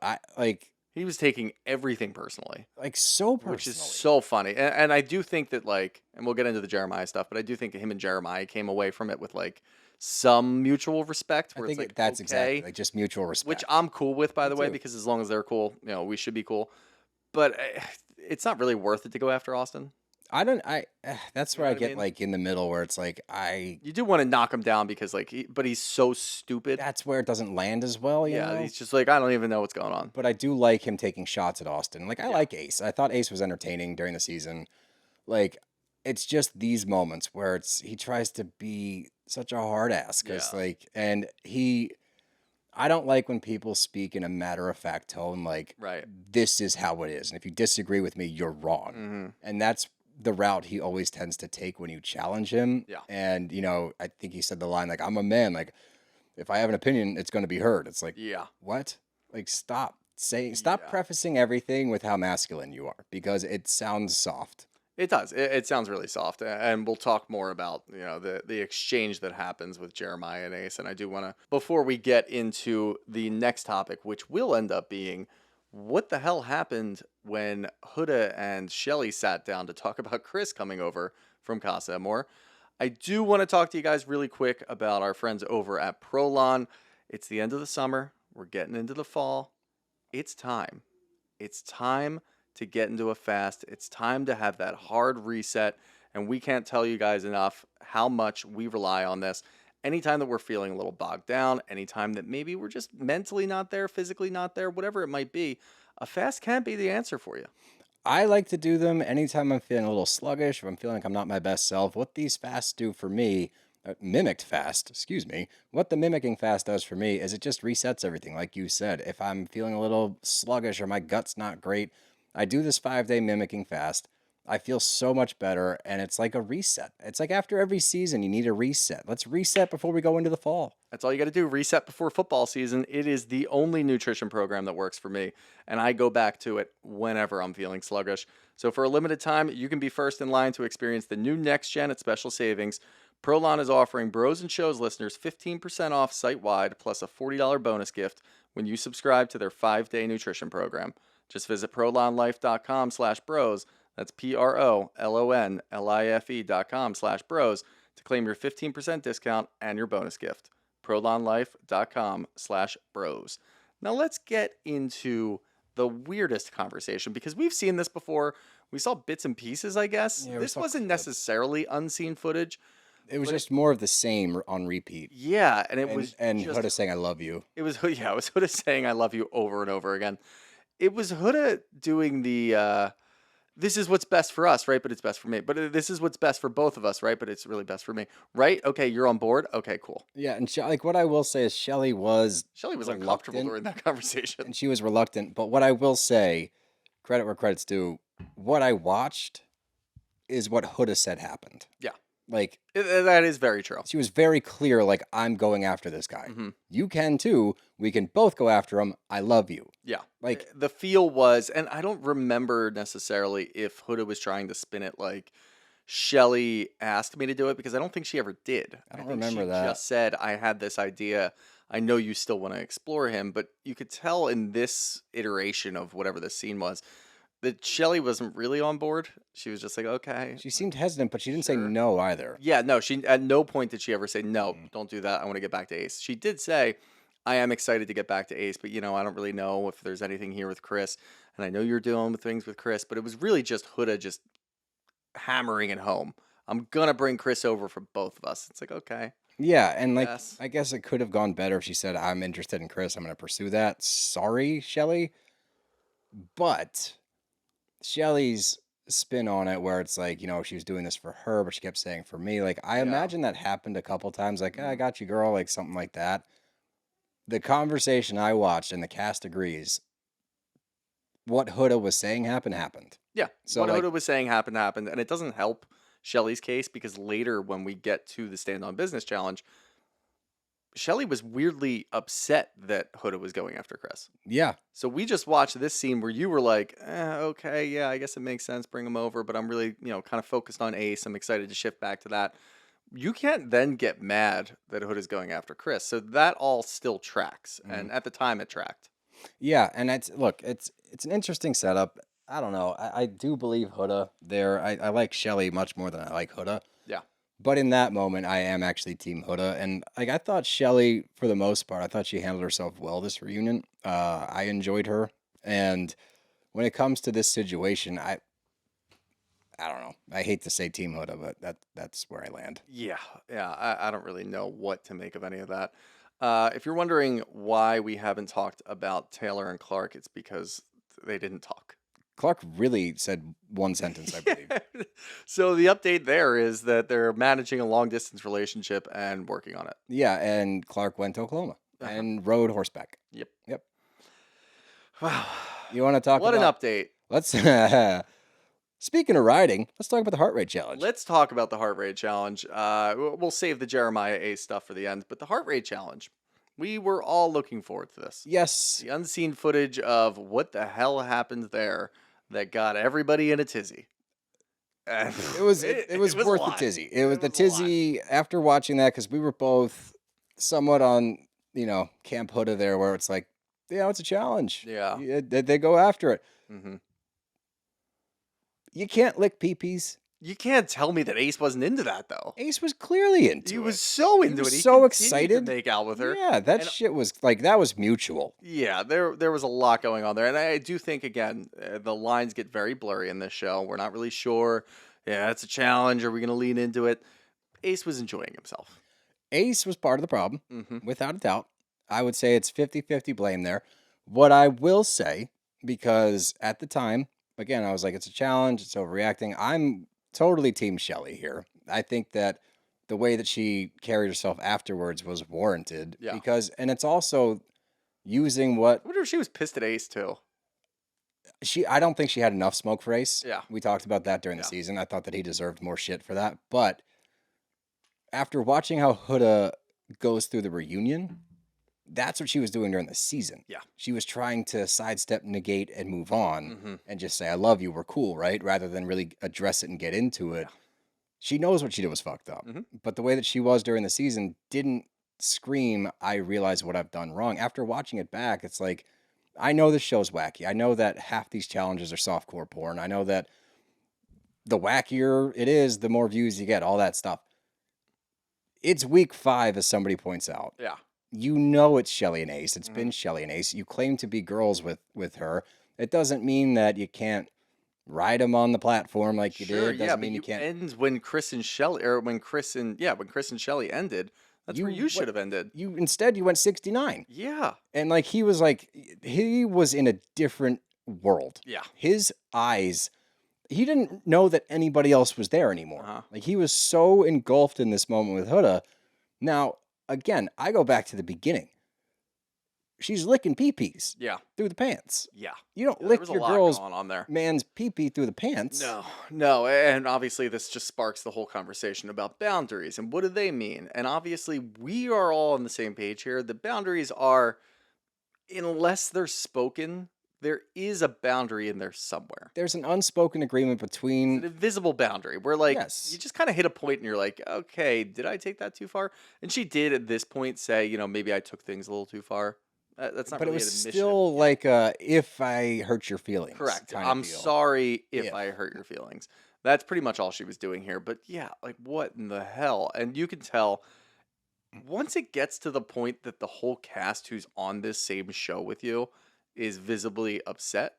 He was taking everything personally, like so which is personally. so funny. And I do think that, like, and we'll get into the Jeremiah stuff, but I do think that him and Jeremiah came away from it with, like, some mutual respect I where it's think like, that's exactly okay, like just mutual respect. which I'm cool with, by Me the way, too. because as long as they're cool, we should be cool. But it's not really worth it to go after Austin. That's You where know I what I get mean? like in the middle where it's like You do want to knock him down because, like, but he's so stupid. that's where it doesn't land as well, you Yeah, know? he's just like, I don't even know what's going on. But I do like him taking shots at Austin. Like I Yeah. like Ace. I thought Ace was entertaining during the season. Like it's just these moments where he tries to be such a hard ass because Yeah. like and he I don't like when people speak in a matter of fact tone like Right. this is how it is and if you disagree with me you're wrong. Mm-hmm. And that's the route he always tends to take when you challenge him. Yeah. And I think he said the line like I'm a man, like if I have an opinion it's going to be heard. It's like Yeah. what? Like stop Yeah. prefacing everything with how masculine you are because it sounds soft. It does. It sounds really soft, and we'll talk more about the exchange that happens with Jeremiah and Ace. And I do want to, before we get into the next topic, which will end up being what the hell happened when Huda and Chelley sat down to talk about Chris coming over from Casa Amor. I do want to talk to you guys really quick about our friends over at Prolon. It's the end of the summer. We're getting into the fall. It's time. It's time to get into a fast. It's time to have that hard reset. And we can't tell you guys enough how much we rely on this. Anytime that we're feeling a little bogged down, anytime that maybe we're just mentally not there, physically not there, whatever it might be, a fast can be the answer for you. I like to do them anytime I'm feeling a little sluggish or I'm feeling like I'm not my best self. What these fasts do for me, mimicked fast, excuse me, what the mimicking fast does for me is it just resets everything. Like you said, if I'm feeling a little sluggish or my gut's not great, I do this 5-day mimicking fast. I feel so much better, and it's like a reset. It's like after every season, you need a reset. Let's reset before we go into the fall. That's all you got to do. Reset before football season. It is the only nutrition program that works for me, and I go back to it whenever I'm feeling sluggish. So for a limited time, you can be first in line to experience the new Next Gen at special savings. Prolon is offering Bros and Shows listeners 15% off site-wide plus a $40 bonus gift when you subscribe to their 5-day nutrition program. Just visit prolonlife.com/bros. That's PROLONLIFE.com/bros to claim your 15% discount and your bonus gift. prolonlife.com/bros. Now let's get into the weirdest conversation because we've seen this before. We saw bits and pieces, I guess. Yeah, we This saw wasn't clips. necessarily unseen footage. It was But just more of the same on repeat. Yeah, and it And, was and just Huda saying, I love you. it was it was Huda saying I love you over and over again. It was Huda doing the this is what's best for us, right? But it's best for me. But this is what's best for both of us, right? But it's really best for me, right? Okay, you're on board. Okay, cool. Yeah, and like what I will say is Shelley was Shelley was uncomfortable reluctant, during that conversation. and she was reluctant. But what I will say, credit where credit's due, what I watched is what Huda said happened. Yeah. Like That is very true. she was very clear, like, I'm going after this guy. Mhm. You can too. We can both go after him. I love you. Yeah. Like The feel was, and I don't remember necessarily if Huda was trying to spin it like Shelley asked me to do it because I don't think she ever did. I don't think remember she that. just said, I had this idea. I know you still want to explore him, but you could tell in this iteration of whatever the scene was that Shelley wasn't really on board. She was just like, okay. she seemed hesitant, but she didn't say Sure. no either. Yeah, no, she at no point did she ever say, no, Mm. don't do that. I want to get back to Ace. She did say, I am excited to get back to Ace, but I don't really know if there's anything here with Chris. And I know you're dealing with things with Chris, but it was really just Huda just hammering it home. I'm going to bring Chris over for both of us. It's like, okay. Yeah, and like Yes. I guess it could have gone better if she said, I'm interested in Chris. I'm going to pursue that. Sorry, Shelley. But Shelley's spin on it where it's like, she was doing this for her, but she kept saying for me. Like, I Yeah. imagine that happened a couple times. Like, I Mhm. got you, girl. Like, something like that. The conversation I watched and the cast agrees. What Huda was saying happened. Yeah. So, what like- Huda was saying happened. And it doesn't help Shelley's case because later when we get to the Stand on Business challenge, Shelley was weirdly upset that Huda was going after Chris. Yeah. So we just watched this scene where you were like, okay, yeah, I guess it makes sense. Bring him over. But I'm really, kind of focused on Ace. I'm excited to shift back to that. You can't then get mad that Huda's going after Chris. So that all still tracks. And at the time, it tracked. Yeah, and it's an interesting setup. I don't know. I do believe Huda there. I like Chelley much more than I like Huda. Yeah. But in that moment, I am actually Team Huda, and like I thought Chelley, for the most part, I thought she handled herself well this reunion. I enjoyed her, and when it comes to this situation, I don't know. I hate to say Team Huda, but that's where I land. Yeah, yeah. I don't really know what to make of any of that. If you're wondering why we haven't talked about Taylor and Clark, it's because they didn't talk. Clark really said one sentence, I believe. So the update there is that they're managing a long distance relationship and working on it. Yeah, and Clark went to Oklahoma and rode horseback. Yep. Yep. Wow. You want to talk What about an update. Let's speaking of riding, let's talk about the heart rate challenge. Let's talk about the heart rate challenge. We'll save the Jeremiah Ace stuff for the end, but the heart rate challenge. We were all looking forward to this. Yes. The unseen footage of what the hell happened there that got everybody in a tizzy. It was worth the tizzy. It was the tizzy after watching that, because we were both somewhat on, Camp Huda there, where it's like, it's a challenge. Yeah. They go after it. Mm-hmm. You can't lick peepees. You can't tell me that Ace wasn't into that, though. Ace was clearly into it. He was so into it. He so continued excited to make out with her. Yeah, that shit was like, that was mutual. Yeah, there was a lot going on there. And I do think, again, the lines get very blurry in this show. We're not really sure. Yeah, it's a challenge. Are we going to lean into it? Ace was enjoying himself. Ace was part of the problem, Mm-hmm. without a doubt. I would say it's 50-50 blame there. What I will say, because at the time, again, I was like, it's a challenge, it's overreacting. I'm totally Team Chelley here. I think that the way that she carried herself afterwards was warranted. Yeah. And it's also using what I wonder if she was pissed at Ace, too. I don't think she had enough smoke for Ace. Yeah. We talked about that during the season. I thought that he deserved more shit for that. But after watching how Huda goes through the reunion, that's what she was doing during the season. Yeah. She was trying to sidestep, negate, and move on Mm-hmm. and just say, I love you, we're cool, right? Rather than really address it and get into it. Yeah. She knows what she did was fucked up. Mm-hmm. But the way that she was during the season didn't scream, I realize what I've done wrong. After watching it back, it's like, I know this show's wacky. I know that half these challenges are softcore porn. I know that the wackier it is, the more views you get, all that stuff. It's week 5, as somebody points out. Yeah. You know it's Chelley and Ace. It's been Chelley and Ace. You claim to be girls with her. It doesn't mean that you can't ride them on the platform like you did. It doesn't mean you can't. End when Chris and Shelley, or when Chris and Shelley ended. That's where you should have ended. Instead you went 69. Yeah. And like he was in a different world. Yeah. His eyes, he didn't know that anybody else was there anymore. Uh-huh. Like he was so engulfed in this moment with Huda. Now, again, I go back to the beginning. She's licking pee-pees through the pants. Yeah. You don't There lick was a your lot girl's going on there. man's pee-pee through the pants. No, and obviously this just sparks the whole conversation about boundaries and what do they mean? And obviously we are all on the same page here. The boundaries are, unless they're spoken, there is a boundary in there somewhere. There's an unspoken agreement between... It's an invisible boundary where, like, Yes. you just kind of hit a point and you're like, okay, did I take that too far? And she did at this point say, maybe I took things a little too far. That's not But really it was an admission. still like, if I hurt your feelings. Correct. kind of I'm deal. sorry if If. I hurt your feelings. That's pretty much all she was doing here. But yeah, like what in the hell? And you can tell once it gets to the point that the whole cast who's on this same show with you is visibly upset,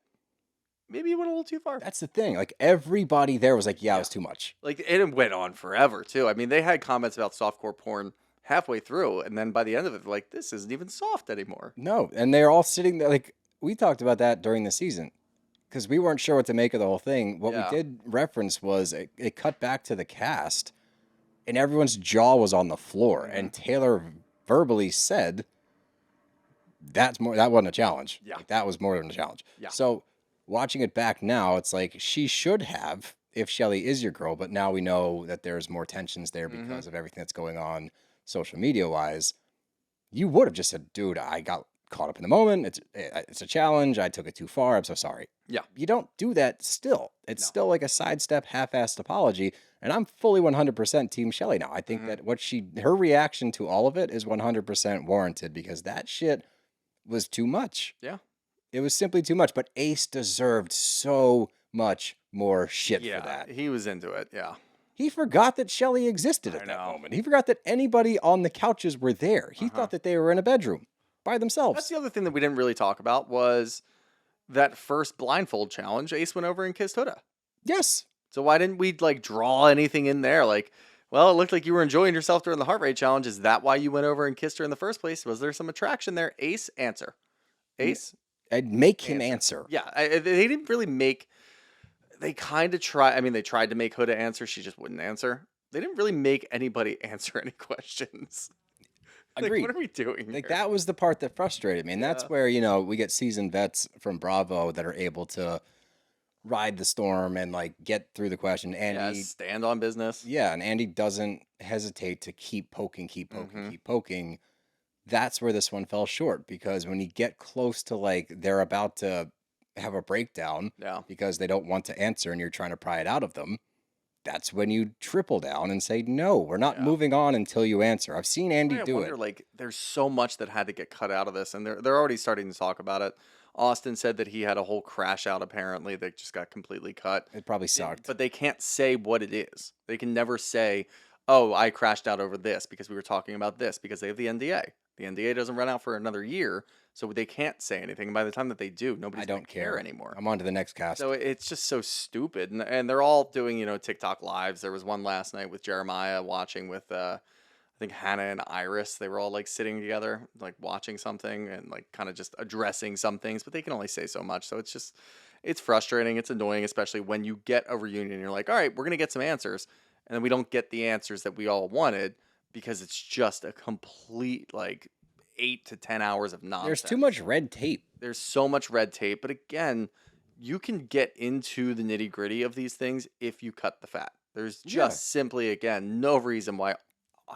maybe you went a little too far. That's the thing. Like everybody there was like, it was too much. Like it went on forever too. I mean, they had comments about softcore porn halfway through, and then by the end of it, they're like, this isn't even soft anymore. No, and they're all sitting there. Like we talked about that during the season because we weren't sure what to make of the whole thing. What we did reference was it cut back to the cast, and everyone's jaw was on the floor, and Taylor verbally said, that wasn't a challenge. Yeah. Like, that was more than a challenge. Yeah. So watching it back now, it's like she should have, if Chelley is your girl, but now we know that there's more tensions there because of everything that's going on social media wise. You would have just said, dude, I got caught up in the moment. It's a challenge. I took it too far. I'm so sorry. Yeah. You don't do that still. It's still like a sidestep, half-assed apology. And I'm fully 100% Team Chelley now. I think that her reaction to all of it is 100% warranted because that shit was too much. Yeah. It was simply too much. But Ace deserved so much more shit for Yeah, that. he was into it. Yeah. He forgot that Shelley existed I at that know. moment. He forgot that anybody on the couches were there. He thought that they were in a bedroom by That's themselves. the other thing that we didn't really talk about was that first blindfold challenge. Ace went over and kissed Huda. Yes. So why didn't we like draw anything in there? Like, well, it looked like you were enjoying yourself during the heart rate challenge. Is that why you went over and kissed her in the first place? Was there some attraction there? Ace, answer. Ace, I'd make him answer. Yeah, they didn't really make. They kind of try. I mean, they tried to make Huda answer. She just wouldn't answer. They didn't really make anybody answer any questions. Agreed. Like, what are we doing Like here? that was the part that frustrated me. And that's Yeah. where, you know, we get seasoned vets from Bravo that are able to ride the storm and like get through the question. Yeah, Andy, stand on business. yeah, and Andy doesn't hesitate to keep poking, keep poking, keep poking. That's where this one fell short because when you get close to like they're about to have a breakdown Yeah. because they don't want to answer and you're trying to pry it out of them, that's when you triple down and say, no, we're not Yeah. moving on until you answer. I've seen Andy I do wonder, it. like, there's so much that had to get cut out of this, and they're already starting to talk about it. Austin said that he had a whole crash out apparently that just got completely cut. It probably sucked. But they can't say what it is. They can never say, "Oh, I crashed out over this because we were talking about this," because they have the NDA. The NDA doesn't run out for another year, so they can't say anything. And by the time that they do, nobody's I gonna don't care anymore. I'm on to the next cast. So it's just so stupid, and they're all doing TikTok lives. There was one last night with Jeremiah watching with I think Hannah and Iris. They were all like sitting together, like watching something and like kind of just addressing some things, but they can only say so much. So it's frustrating. It's annoying, especially when you get a reunion. And you're like, all right, we're gonna get some answers, and then we don't get the answers that we all wanted because it's just a complete like 8 to 10 hours of nonsense. There's too much red tape. There's so much red tape, but again, you can get into the nitty gritty of these things if you cut the fat. There's just simply, again, no reason why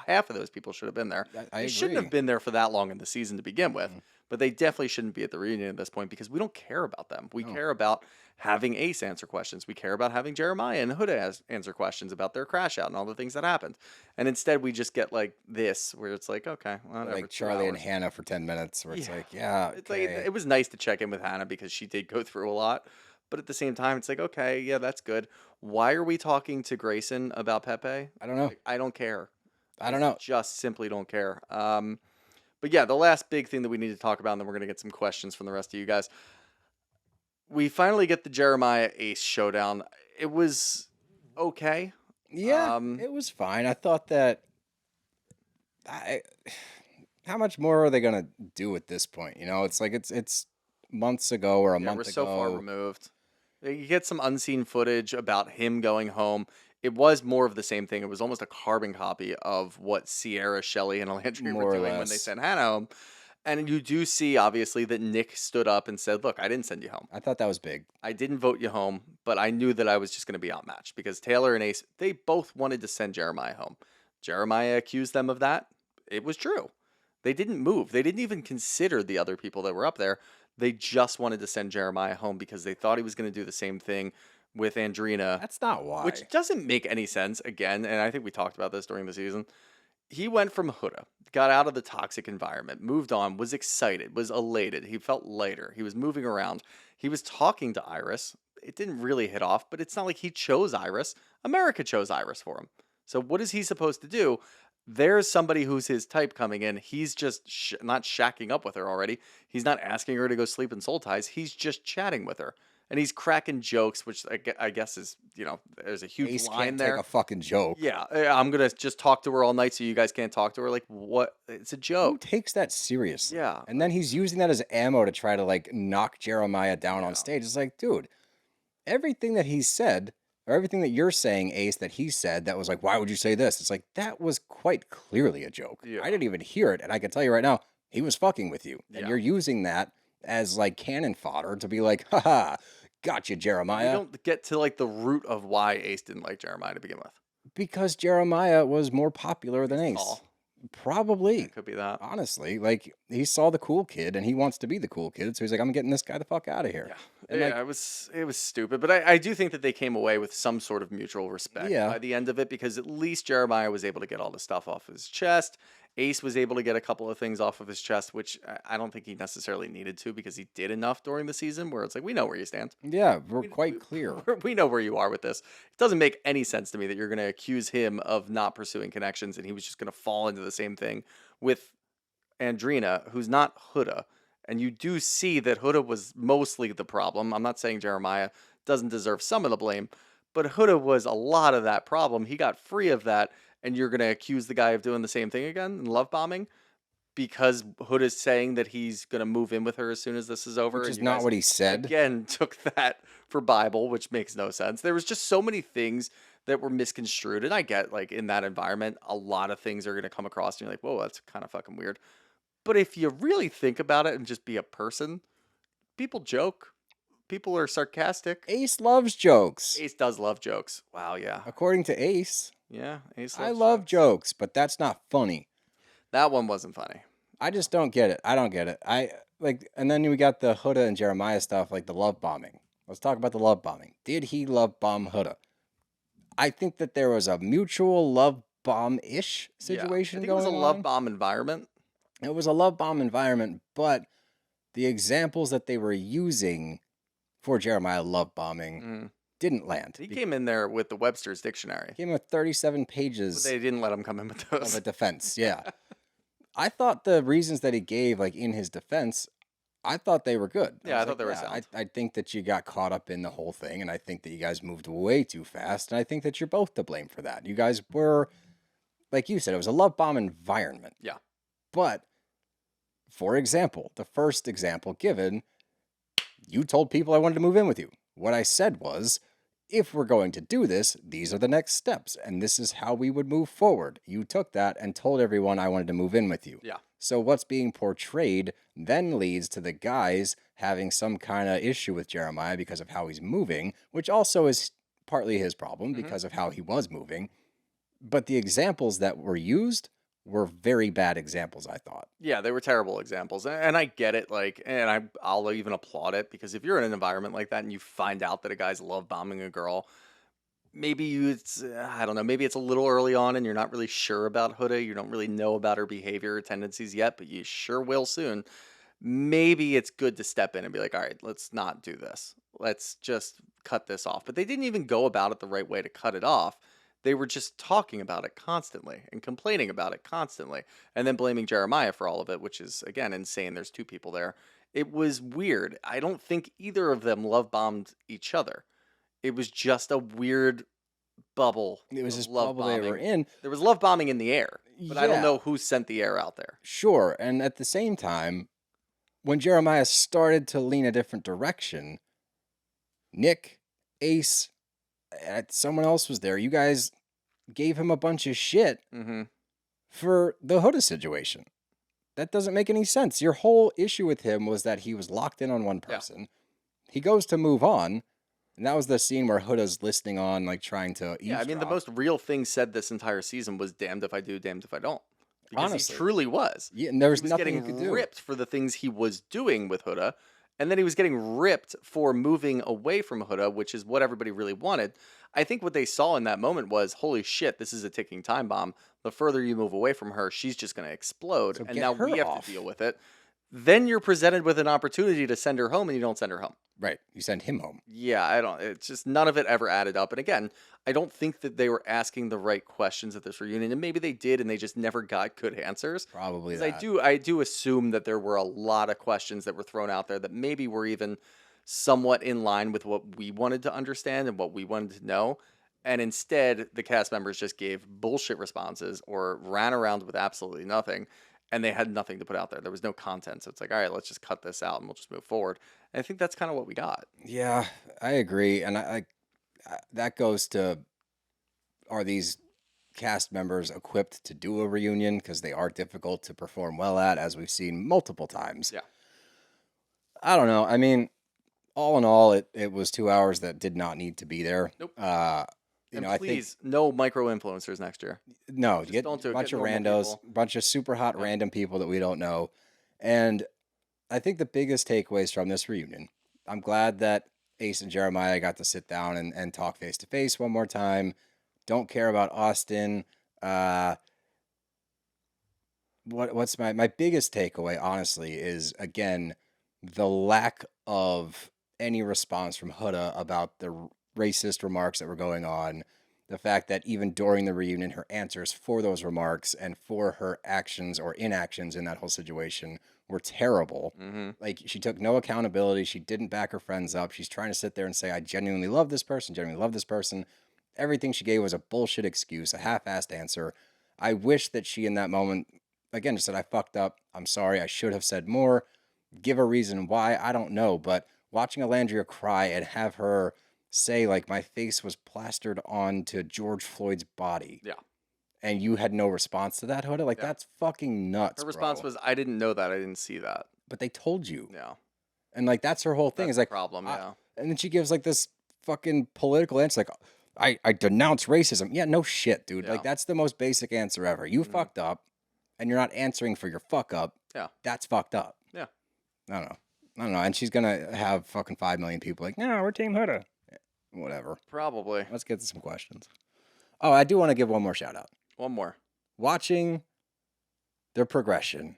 half of those people should have been there. I They shouldn't agree. have been there for that long in the season to begin with, but they definitely shouldn't be at the reunion at this point because we don't care about them. We care about having Ace answer questions. We care about having Jeremiah and Huda answer questions about their crash out and all the things that happened. And instead, we just get like this, where it's like, okay, whatever. Like 2 Charlie and hours. Hannah for 10 minutes where it's Yeah. like, yeah, It's like okay. it was nice to check in with Hannah because she did go through a lot. But at the same time, it's like, okay, yeah, that's good. Why are we talking to Grayson about Pepe? I don't know. Like, I don't care. I don't know. Just simply don't care. But yeah, the last big thing that we need to talk about, and then we're going to get some questions from the rest of you guys. We finally get the Jeremiah Ace showdown. It was okay. Yeah, it was fine. I thought that how much more are they going to do at this point? You know, it's like it's months ago or a Yeah, month we're ago. so far removed. You get some unseen footage about him going home. It was more of the same thing. It was almost a carbon copy of what Sierra, Shelley, and Olandria More were or doing when they less. sent Hannah home. And you do see, obviously, that Nick stood up and said, look, I didn't send you home. I thought that was big. I didn't vote you home, but I knew that I was just going to be outmatched because Taylor and Ace, they both wanted to send Jeremiah home. Jeremiah accused them of that. It was true. They didn't move. They didn't even consider the other people that were up there. They just wanted to send Jeremiah home because they thought he was going to do the same thing with Andrina. That's not why. Which doesn't make any sense, again, and I think we talked about this during the season. He went from Huda, got out of the toxic environment, moved on, was excited, was elated. He felt lighter. He was moving around. He was talking to Iris. It didn't really hit off, but it's not like he chose Iris. America chose Iris for him. So what is he supposed to do? There's somebody who's his type coming in. He's just not shacking up with her already. He's not asking her to go sleep in Soul Ties. He's just chatting with her. And he's cracking jokes, which I guess is, there's a huge Ace line can't there. take a fucking joke. Yeah, I'm going to just talk to her all night so you guys can't talk to her. Like, what? It's a Who joke. takes that seriously? Yeah. And then he's using that as ammo to try to like knock Jeremiah down on stage. It's like, dude, everything that he said, or everything that you're saying, Ace, that he said that was like, why would you say this? It's like, that was quite clearly a joke. Yeah. I didn't even hear it. And I can tell you right now, he was fucking with you. And Yeah. you're using that as like cannon fodder to be like, haha, gotcha, We Jeremiah. don't get to, like, the root of why Ace didn't like Jeremiah to begin with. Because Jeremiah was more popular than Ace. Tall. Probably. It could be that. Honestly, like he saw the cool kid and he wants to be the cool kid, so he's like, I'm getting this guy the fuck out of here. Yeah, And yeah, like, it was stupid, but I do think that they came away with some sort of mutual respect Yeah. by the end of it because at least Jeremiah was able to get all the stuff off his chest. Ace was able to get a couple of things off of his chest, which I don't think he necessarily needed to because he did enough during the season where it's like, we know where you stand. Yeah, we're quite clear. We know where you are with this. It doesn't make any sense to me that you're going to accuse him of not pursuing connections and he was just going to fall into the same thing with Andrina, who's not Huda. And you do see that Huda was mostly the problem. I'm not saying Jeremiah doesn't deserve some of the blame, but Huda was a lot of that problem. He got free of that, and you're going to accuse the guy of doing the same thing again and love bombing because Huda's saying that he's going to move in with her as soon as this is over. Which and is you not guys what he said. Again, took that for Bible, which makes no sense. There was just so many things that were misconstrued, and I get, like, in that environment, a lot of things are going to come across, and you're like, whoa, that's kind of fucking weird. But if you really think about it and just be a person, people joke. People are sarcastic. Ace loves jokes. Ace does love jokes. Wow, yeah. According to Ace, Yeah, Ace I loves love jokes, but that's not funny. That one wasn't funny. I just don't get it. I don't get it. And then we got the Huda and Jeremiah stuff, like the love bombing. Let's talk about the love bombing. Did he love bomb Huda? I think that there was a mutual love bomb-ish situation I think going it was a on. love bomb environment. It was a love bomb environment, but the examples that they were using for Jeremiah love bombing didn't land. He came in there with the Webster's Dictionary. Came with 37 But pages they didn't let him come in with of those. a defense. Yeah. I thought the reasons that he gave, like in his defense, I thought they were good. Yeah, I thought they were sound. I think that you got caught up in the whole thing, and I think that you guys moved way too fast, and I think that you're both to blame for that. You guys were, like you said, it was a love bomb environment. Yeah. But, for example, the first example given, you told people I wanted to move in with you. What I said was, if we're going to do this, these are the next steps, and this is how we would move forward. You took that and told everyone I wanted to move in with you. Yeah. So what's being portrayed then leads to the guys having some kind of issue with Jeremiah because of how he's moving, which also is partly his problem because of how he was moving. But the examples that were used were very bad examples, I thought. Yeah, they were terrible examples. And I get it, like, and I'll even applaud it because if you're in an environment like that and you find out that a guy's love bombing a girl, maybe it's, I don't know, maybe it's a little early on and you're not really sure about Huda. You don't really know about her behavior or tendencies yet, but you sure will soon. Maybe it's good to step in and be like, all right, let's not do this. Let's just cut this off. But they didn't even go about it the right way to cut it off. They were just talking about it constantly and complaining about it constantly and then blaming Jeremiah for all of it, which is, again, insane. There's two people there. It was weird. I don't think either of them love bombed each other. It was just a weird bubble. It was of this love bubble they were bombing. in. There was love bombing in the air, but I don't Yeah. know who sent the air out there. Sure, and at the same time, when Jeremiah started to lean a different direction, Nick, Ace, someone else was there. You guys gave him a bunch of shit Mm-hmm. for the Huda situation. That doesn't make any sense. Your whole issue with him was that he was locked in on one person. He goes to move on, and that was the scene where Huda's listening on, like trying to eavesdrop. Yeah, I mean, the most real thing said this entire season was damned if I do, damned if I don't. Because Honestly. he truly was. Yeah, and there was He was nothing you getting could do. ripped for the things he was doing with Huda, and then he was getting ripped for moving away from Huda, which is what everybody really wanted. I think what they saw in that moment was, holy shit, this is a ticking time bomb. The further you move away from her, she's just going to explode, So and get now her we have off. to deal with it. Then you're presented with an opportunity to send her home, and you don't send her home. Right. You send him home. Yeah, it's just none of it ever added up. And again, I don't think that they were asking the right questions at this reunion, and maybe they did, and they just never got good answers. Probably 'Cause that. I do assume that there were a lot of questions that were thrown out there that maybe were even somewhat in line with what we wanted to understand and what we wanted to know. And instead, the cast members just gave bullshit responses or ran around with absolutely nothing, and they had nothing to put out there. There was no content, so it's like, all right, let's just cut this out and we'll just move forward. And I think that's kind of what we got. Yeah, I agree. And I that goes to, are these cast members equipped to do a reunion? Because they are difficult to perform well at, as we've seen multiple times. Yeah. I don't know. I mean, all in all, it was 2 hours that did not need to be there. Nope. You And know, please, no micro influencers next year. no, just get don't do a it. bunch Get of normal randos, people. bunch of super hot Yeah. random people that we don't know. And I think the biggest takeaways from this reunion, I'm glad that Ace and Jeremiah got to sit down and talk face to face one more time. Don't care about Austin. what's my biggest takeaway, honestly, is again the lack of any response from Huda about the racist remarks that were going on. The fact that even during the reunion, her answers for those remarks and for her actions or inactions in that whole situation were terrible. Mm-hmm. Like, she took no accountability. She didn't back her friends up. She's trying to sit there and say, I genuinely love this person, genuinely love this person. Everything she gave was a bullshit excuse, a half-assed answer. I wish that she, in that moment, again, just said, I fucked up. I'm sorry. I should have said more. Give a reason why. I don't know. But watching Olandria cry and have her say, like, my face was plastered onto George Floyd's body. Yeah. And you had no response to that, Huda? Like, Yeah. that's fucking nuts, Her response bro. was, I didn't know that. I didn't see that. But they told you. Yeah. And, like, that's her whole thing. That's Is like, the problem, yeah. and then she gives, like, this fucking political answer, like, I denounce racism. Yeah, no shit, dude. Yeah. Like, that's the most basic answer ever. You fucked up, and you're not answering for your fuck up. Yeah. That's fucked up. Yeah. I don't know. And she's gonna have fucking 5 million people like, no, we're Team Huda. Whatever. Probably. Let's get to some questions. Oh, I do want to give one more shout out. One more. Watching the progression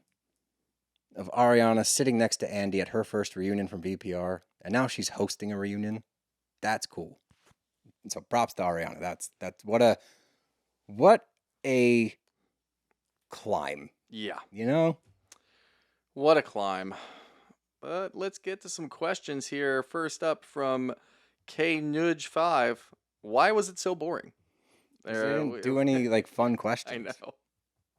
of Ariana sitting next to Andy at her first reunion from VPR, and now she's hosting a reunion. That's cool. And so props to Ariana. That's what a climb. Yeah. You know? What a climb. But let's get to some questions here. First up from KNudge5. Why was it so boring? 'Cause they didn't do any like fun questions. I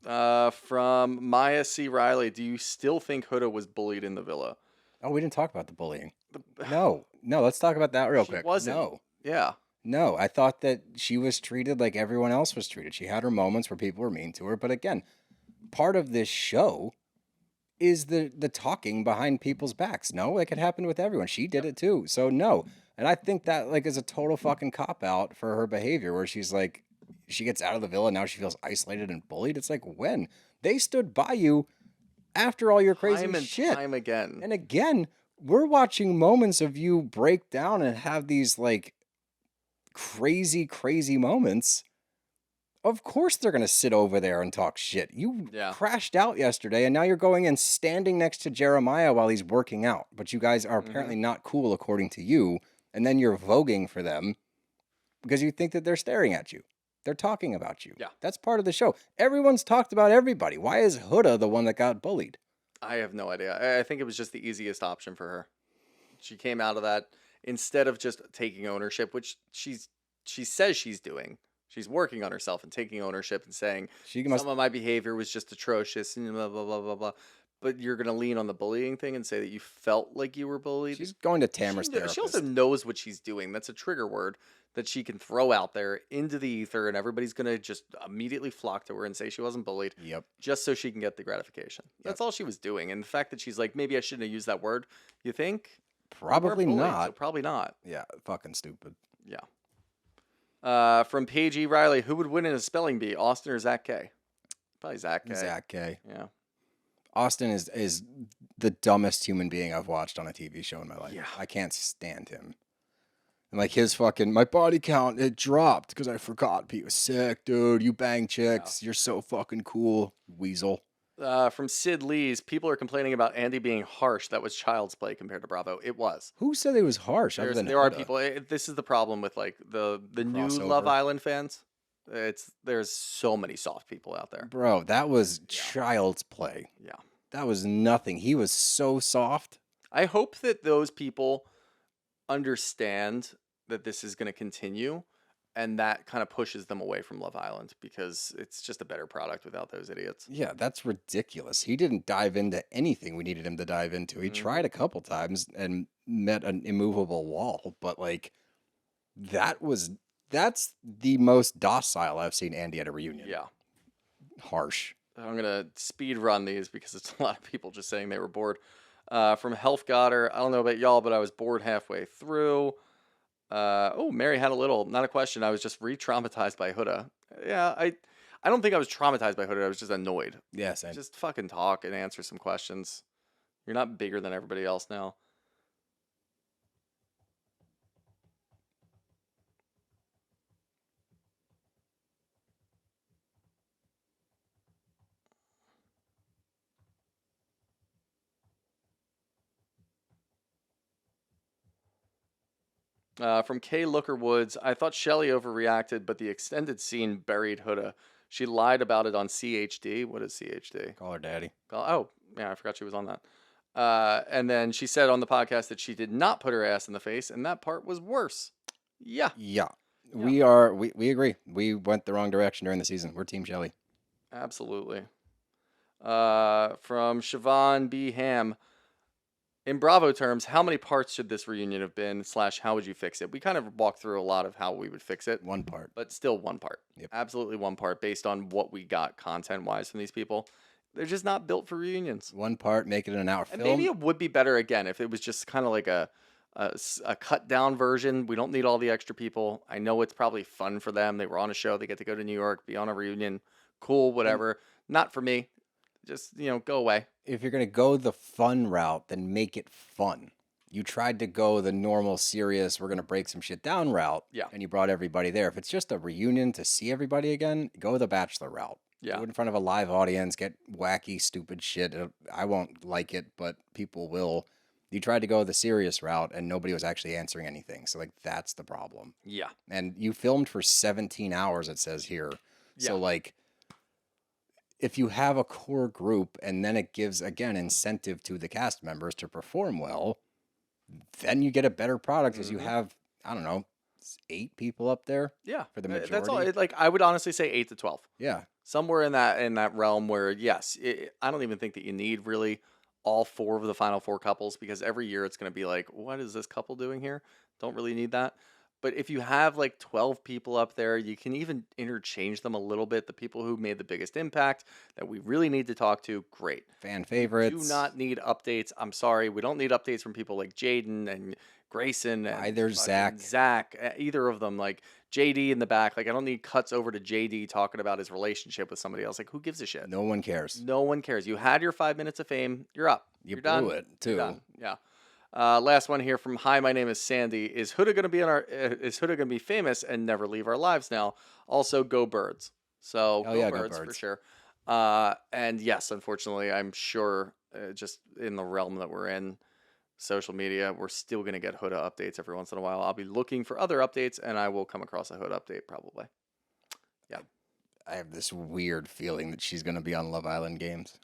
know. From Maya C. Riley, do you still think Huda was bullied in the villa? Oh, we didn't talk about the bullying. No, let's talk about that real She quick. wasn't. No. Yeah. No, I thought that she was treated like everyone else was treated. She had her moments where people were mean to her, but again, part of this show is the talking behind people's backs. No, like it happened with everyone. She did it too. So no. And I think that like is a total fucking cop out for her behavior where she's like she gets out of the villa and now she feels isolated and bullied. It's like when they stood by you after all your crazy Time and shit. time again. And again, we're watching moments of you break down and have these like crazy, crazy moments. Of course they're going to sit over there and talk shit. You crashed out yesterday and now you're going and standing next to Jeremiah while he's working out. But you guys are apparently not cool according to you. And then you're voguing for them because you think that they're staring at you. They're talking about you. Yeah. That's part of the show. Everyone's talked about everybody. Why is Huda the one that got bullied? I have no idea. I think it was just the easiest option for her. She came out of that instead of just taking ownership, which she says she's doing. She's working on herself and taking ownership and saying some of my behavior was just atrocious and blah, blah, blah, blah, blah. But you're going to lean on the bullying thing and say that you felt like you were bullied. She's going to Tamara's therapist. She also knows what she's doing. That's a trigger word that she can throw out there into the ether, and everybody's going to just immediately flock to her and say she wasn't bullied. Yep. Just so she can get the gratification. That's all she was doing. And the fact that she's like, maybe I shouldn't have used that word, you think? Probably not. So probably not. Yeah, fucking stupid. Yeah. From Paige E. Riley, who would win in a spelling bee, Austin or Zach K? Probably Zach K. Zach K. Yeah. Austin is the dumbest human being I've watched on a TV show in my life. Yeah. I can't stand him. And like his fucking, my body count, it dropped because I forgot Pete was sick, dude. You bang chicks. You're so fucking cool, weasel. From Sid Lee's, people are complaining about Andy being harsh. That was child's play compared to Bravo. It was. Who said it was harsh? There are people. This is the problem with like the new Love Island fans. There's so many soft people out there. Bro, that was child's play. Yeah. That was nothing. He was so soft. I hope that those people understand that this is going to continue, and that kind of pushes them away from Love Island because it's just a better product without those idiots. Yeah, that's ridiculous. He didn't dive into anything we needed him to dive into. He tried a couple times and met an immovable wall, but like that's the most docile I've seen Andy at a reunion. Yeah. Harsh. I'm going to speed run these because it's a lot of people just saying they were bored. From Health Godder, I don't know about y'all, but I was bored halfway through. Mary had a little, not a question. I was just re-traumatized by Huda. Yeah, I don't think I was traumatized by Huda. I was just annoyed. Yeah, same. Just fucking talk and answer some questions. You're not bigger than everybody else now. From Kay Looker Woods, I thought Shelley overreacted, but the extended scene buried Huda. She lied about it on CHD. What is CHD? Call her daddy. Oh, yeah, I forgot she was on that. And then she said on the podcast that she did not put her ass in the face, and that part was worse. Yeah. Yeah. We agree. We went the wrong direction during the season. We're Team Shelley. Absolutely. From Siobhan B. Ham. In Bravo terms, how many parts should this reunion have been, / how would you fix it? We kind of walked through a lot of how we would fix it. One part. But still one part. Yep. Absolutely one part based on what we got content-wise from these people. They're just not built for reunions. One part, make it an hour And film. maybe it would be better, again, if it was just kind of like a cut-down version. We don't need all the extra people. I know it's probably fun for them. They were on a show. They get to go to New York, be on a reunion. Cool, whatever. Not for me. Just, go away. If you're going to go the fun route, then make it fun. You tried to go the normal, serious, we're going to break some shit down route. Yeah. And you brought everybody there. If it's just a reunion to see everybody again, go the Bachelor route. Yeah. Do it in front of a live audience, get wacky, stupid shit. I won't like it, but people will. You tried to go the serious route, and nobody was actually answering anything. So, that's the problem. Yeah. And you filmed for 17 hours, it says here. Yeah. So, if you have a core group and then it gives, again, incentive to the cast members to perform well, then you get a better product because you have, I don't know, 8 people up there. Yeah. For the majority. That's all. I would honestly say 8 to 12. Yeah. Somewhere in that realm where, yes, I don't even think that you need really all 4 of the final 4 couples, because every year it's going to be like, what is this couple doing here? Don't really need that. But if you have 12 people up there, you can even interchange them a little bit. The people who made the biggest impact that we really need to talk to, great. Fan favorites. Do not need updates. I'm sorry. We don't need updates from people like Jaden and Grayson and Either Zach. Either of them. JD in the back. I don't need cuts over to JD talking about his relationship with somebody else. Who gives a shit? No one cares. No one cares. You had your 5 minutes of fame. You're up. You You're blew done. it, too. You're done. Yeah. Last one here from Hi, my name is Sandy. Is Huda going to be is Huda going to be famous and never leave our lives now? Also, go Birds. So go Birds for sure. And yes, unfortunately, I'm sure just in the realm that we're in, social media, we're still going to get Huda updates every once in a while. I'll be looking for other updates, and I will come across a Huda update probably. Yeah. I have this weird feeling that she's going to be on Love Island games.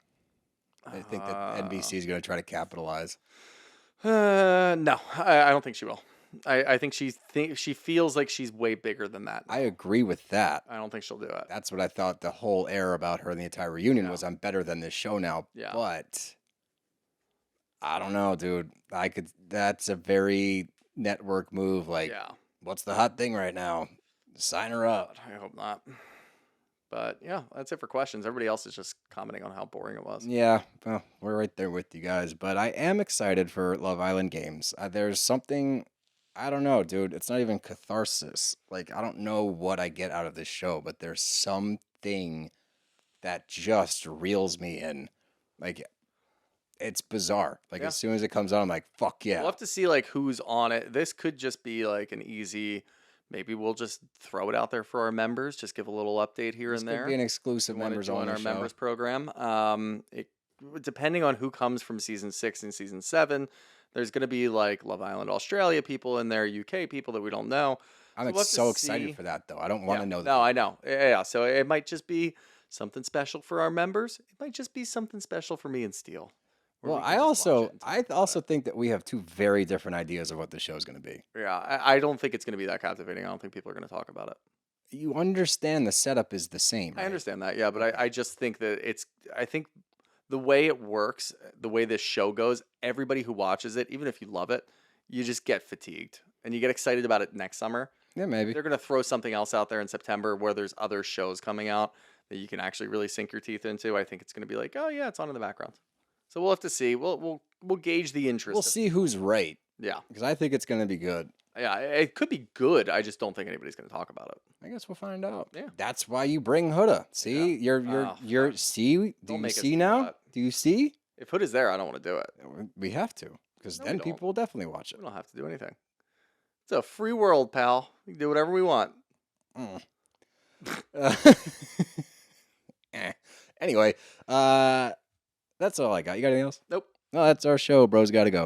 I think that NBC is going to try to capitalize. No, I don't think she will. I think she feels like she's way bigger than that. I agree with that. I don't think she'll do it. That's what I thought the whole air about her in the entire reunion was. I'm better than this show now. Yeah. But I don't know, dude. That's a very network move. What's the hot thing right now? Sign her up. I hope not. But yeah, that's it for questions. Everybody else is just commenting on how boring it was. Yeah, well, we're right there with you guys. But I am excited for Love Island games. There's something, I don't know, dude. It's not even catharsis. I don't know what I get out of this show, but there's something that just reels me in. It's bizarre. As soon as it comes out, I'm like, fuck yeah. We'll have to see who's on it. This could just be an easy. Maybe we'll just throw it out there for our members. Just give a little update here and there. This could be an exclusive members on only our show. members program. Depending on who comes from season 6 and season 7, there's going to be Love Island Australia people in there, UK people that we don't know. I'm so excited for that, though. I don't want to know that. No, I know. Yeah. So it might just be something special for our members. It might just be something special for me and Steele. Well, I also think that we have 2 very different ideas of what the show is going to be. Yeah, I don't think it's going to be that captivating. I don't think people are going to talk about it. You understand the setup is the same, right? I understand that, yeah, but I just think that I think the way it works, the way this show goes, everybody who watches it, even if you love it, you just get fatigued. And you get excited about it next summer. Yeah, maybe. They're going to throw something else out there in September where there's other shows coming out that you can actually really sink your teeth into. I think it's going to be oh, yeah, it's on in the background. So we'll have to see. We'll gauge the interest. We'll see who's right. Yeah. Because I think it's going to be good. Yeah, it could be good. I just don't think anybody's going to talk about it. I guess we'll find out. Yeah. That's why you bring Huda. See? Yeah. You're see? Do Don't you make us see do now? that. Do you see? If Huda's there, I don't want to do it. We have to. Because No, then we don't. people will definitely watch it. We don't have to do anything. It's a free world, pal. We can do whatever we want. Anyway, that's all I got. You got anything else? Nope. No, that's our show. Bros gotta go.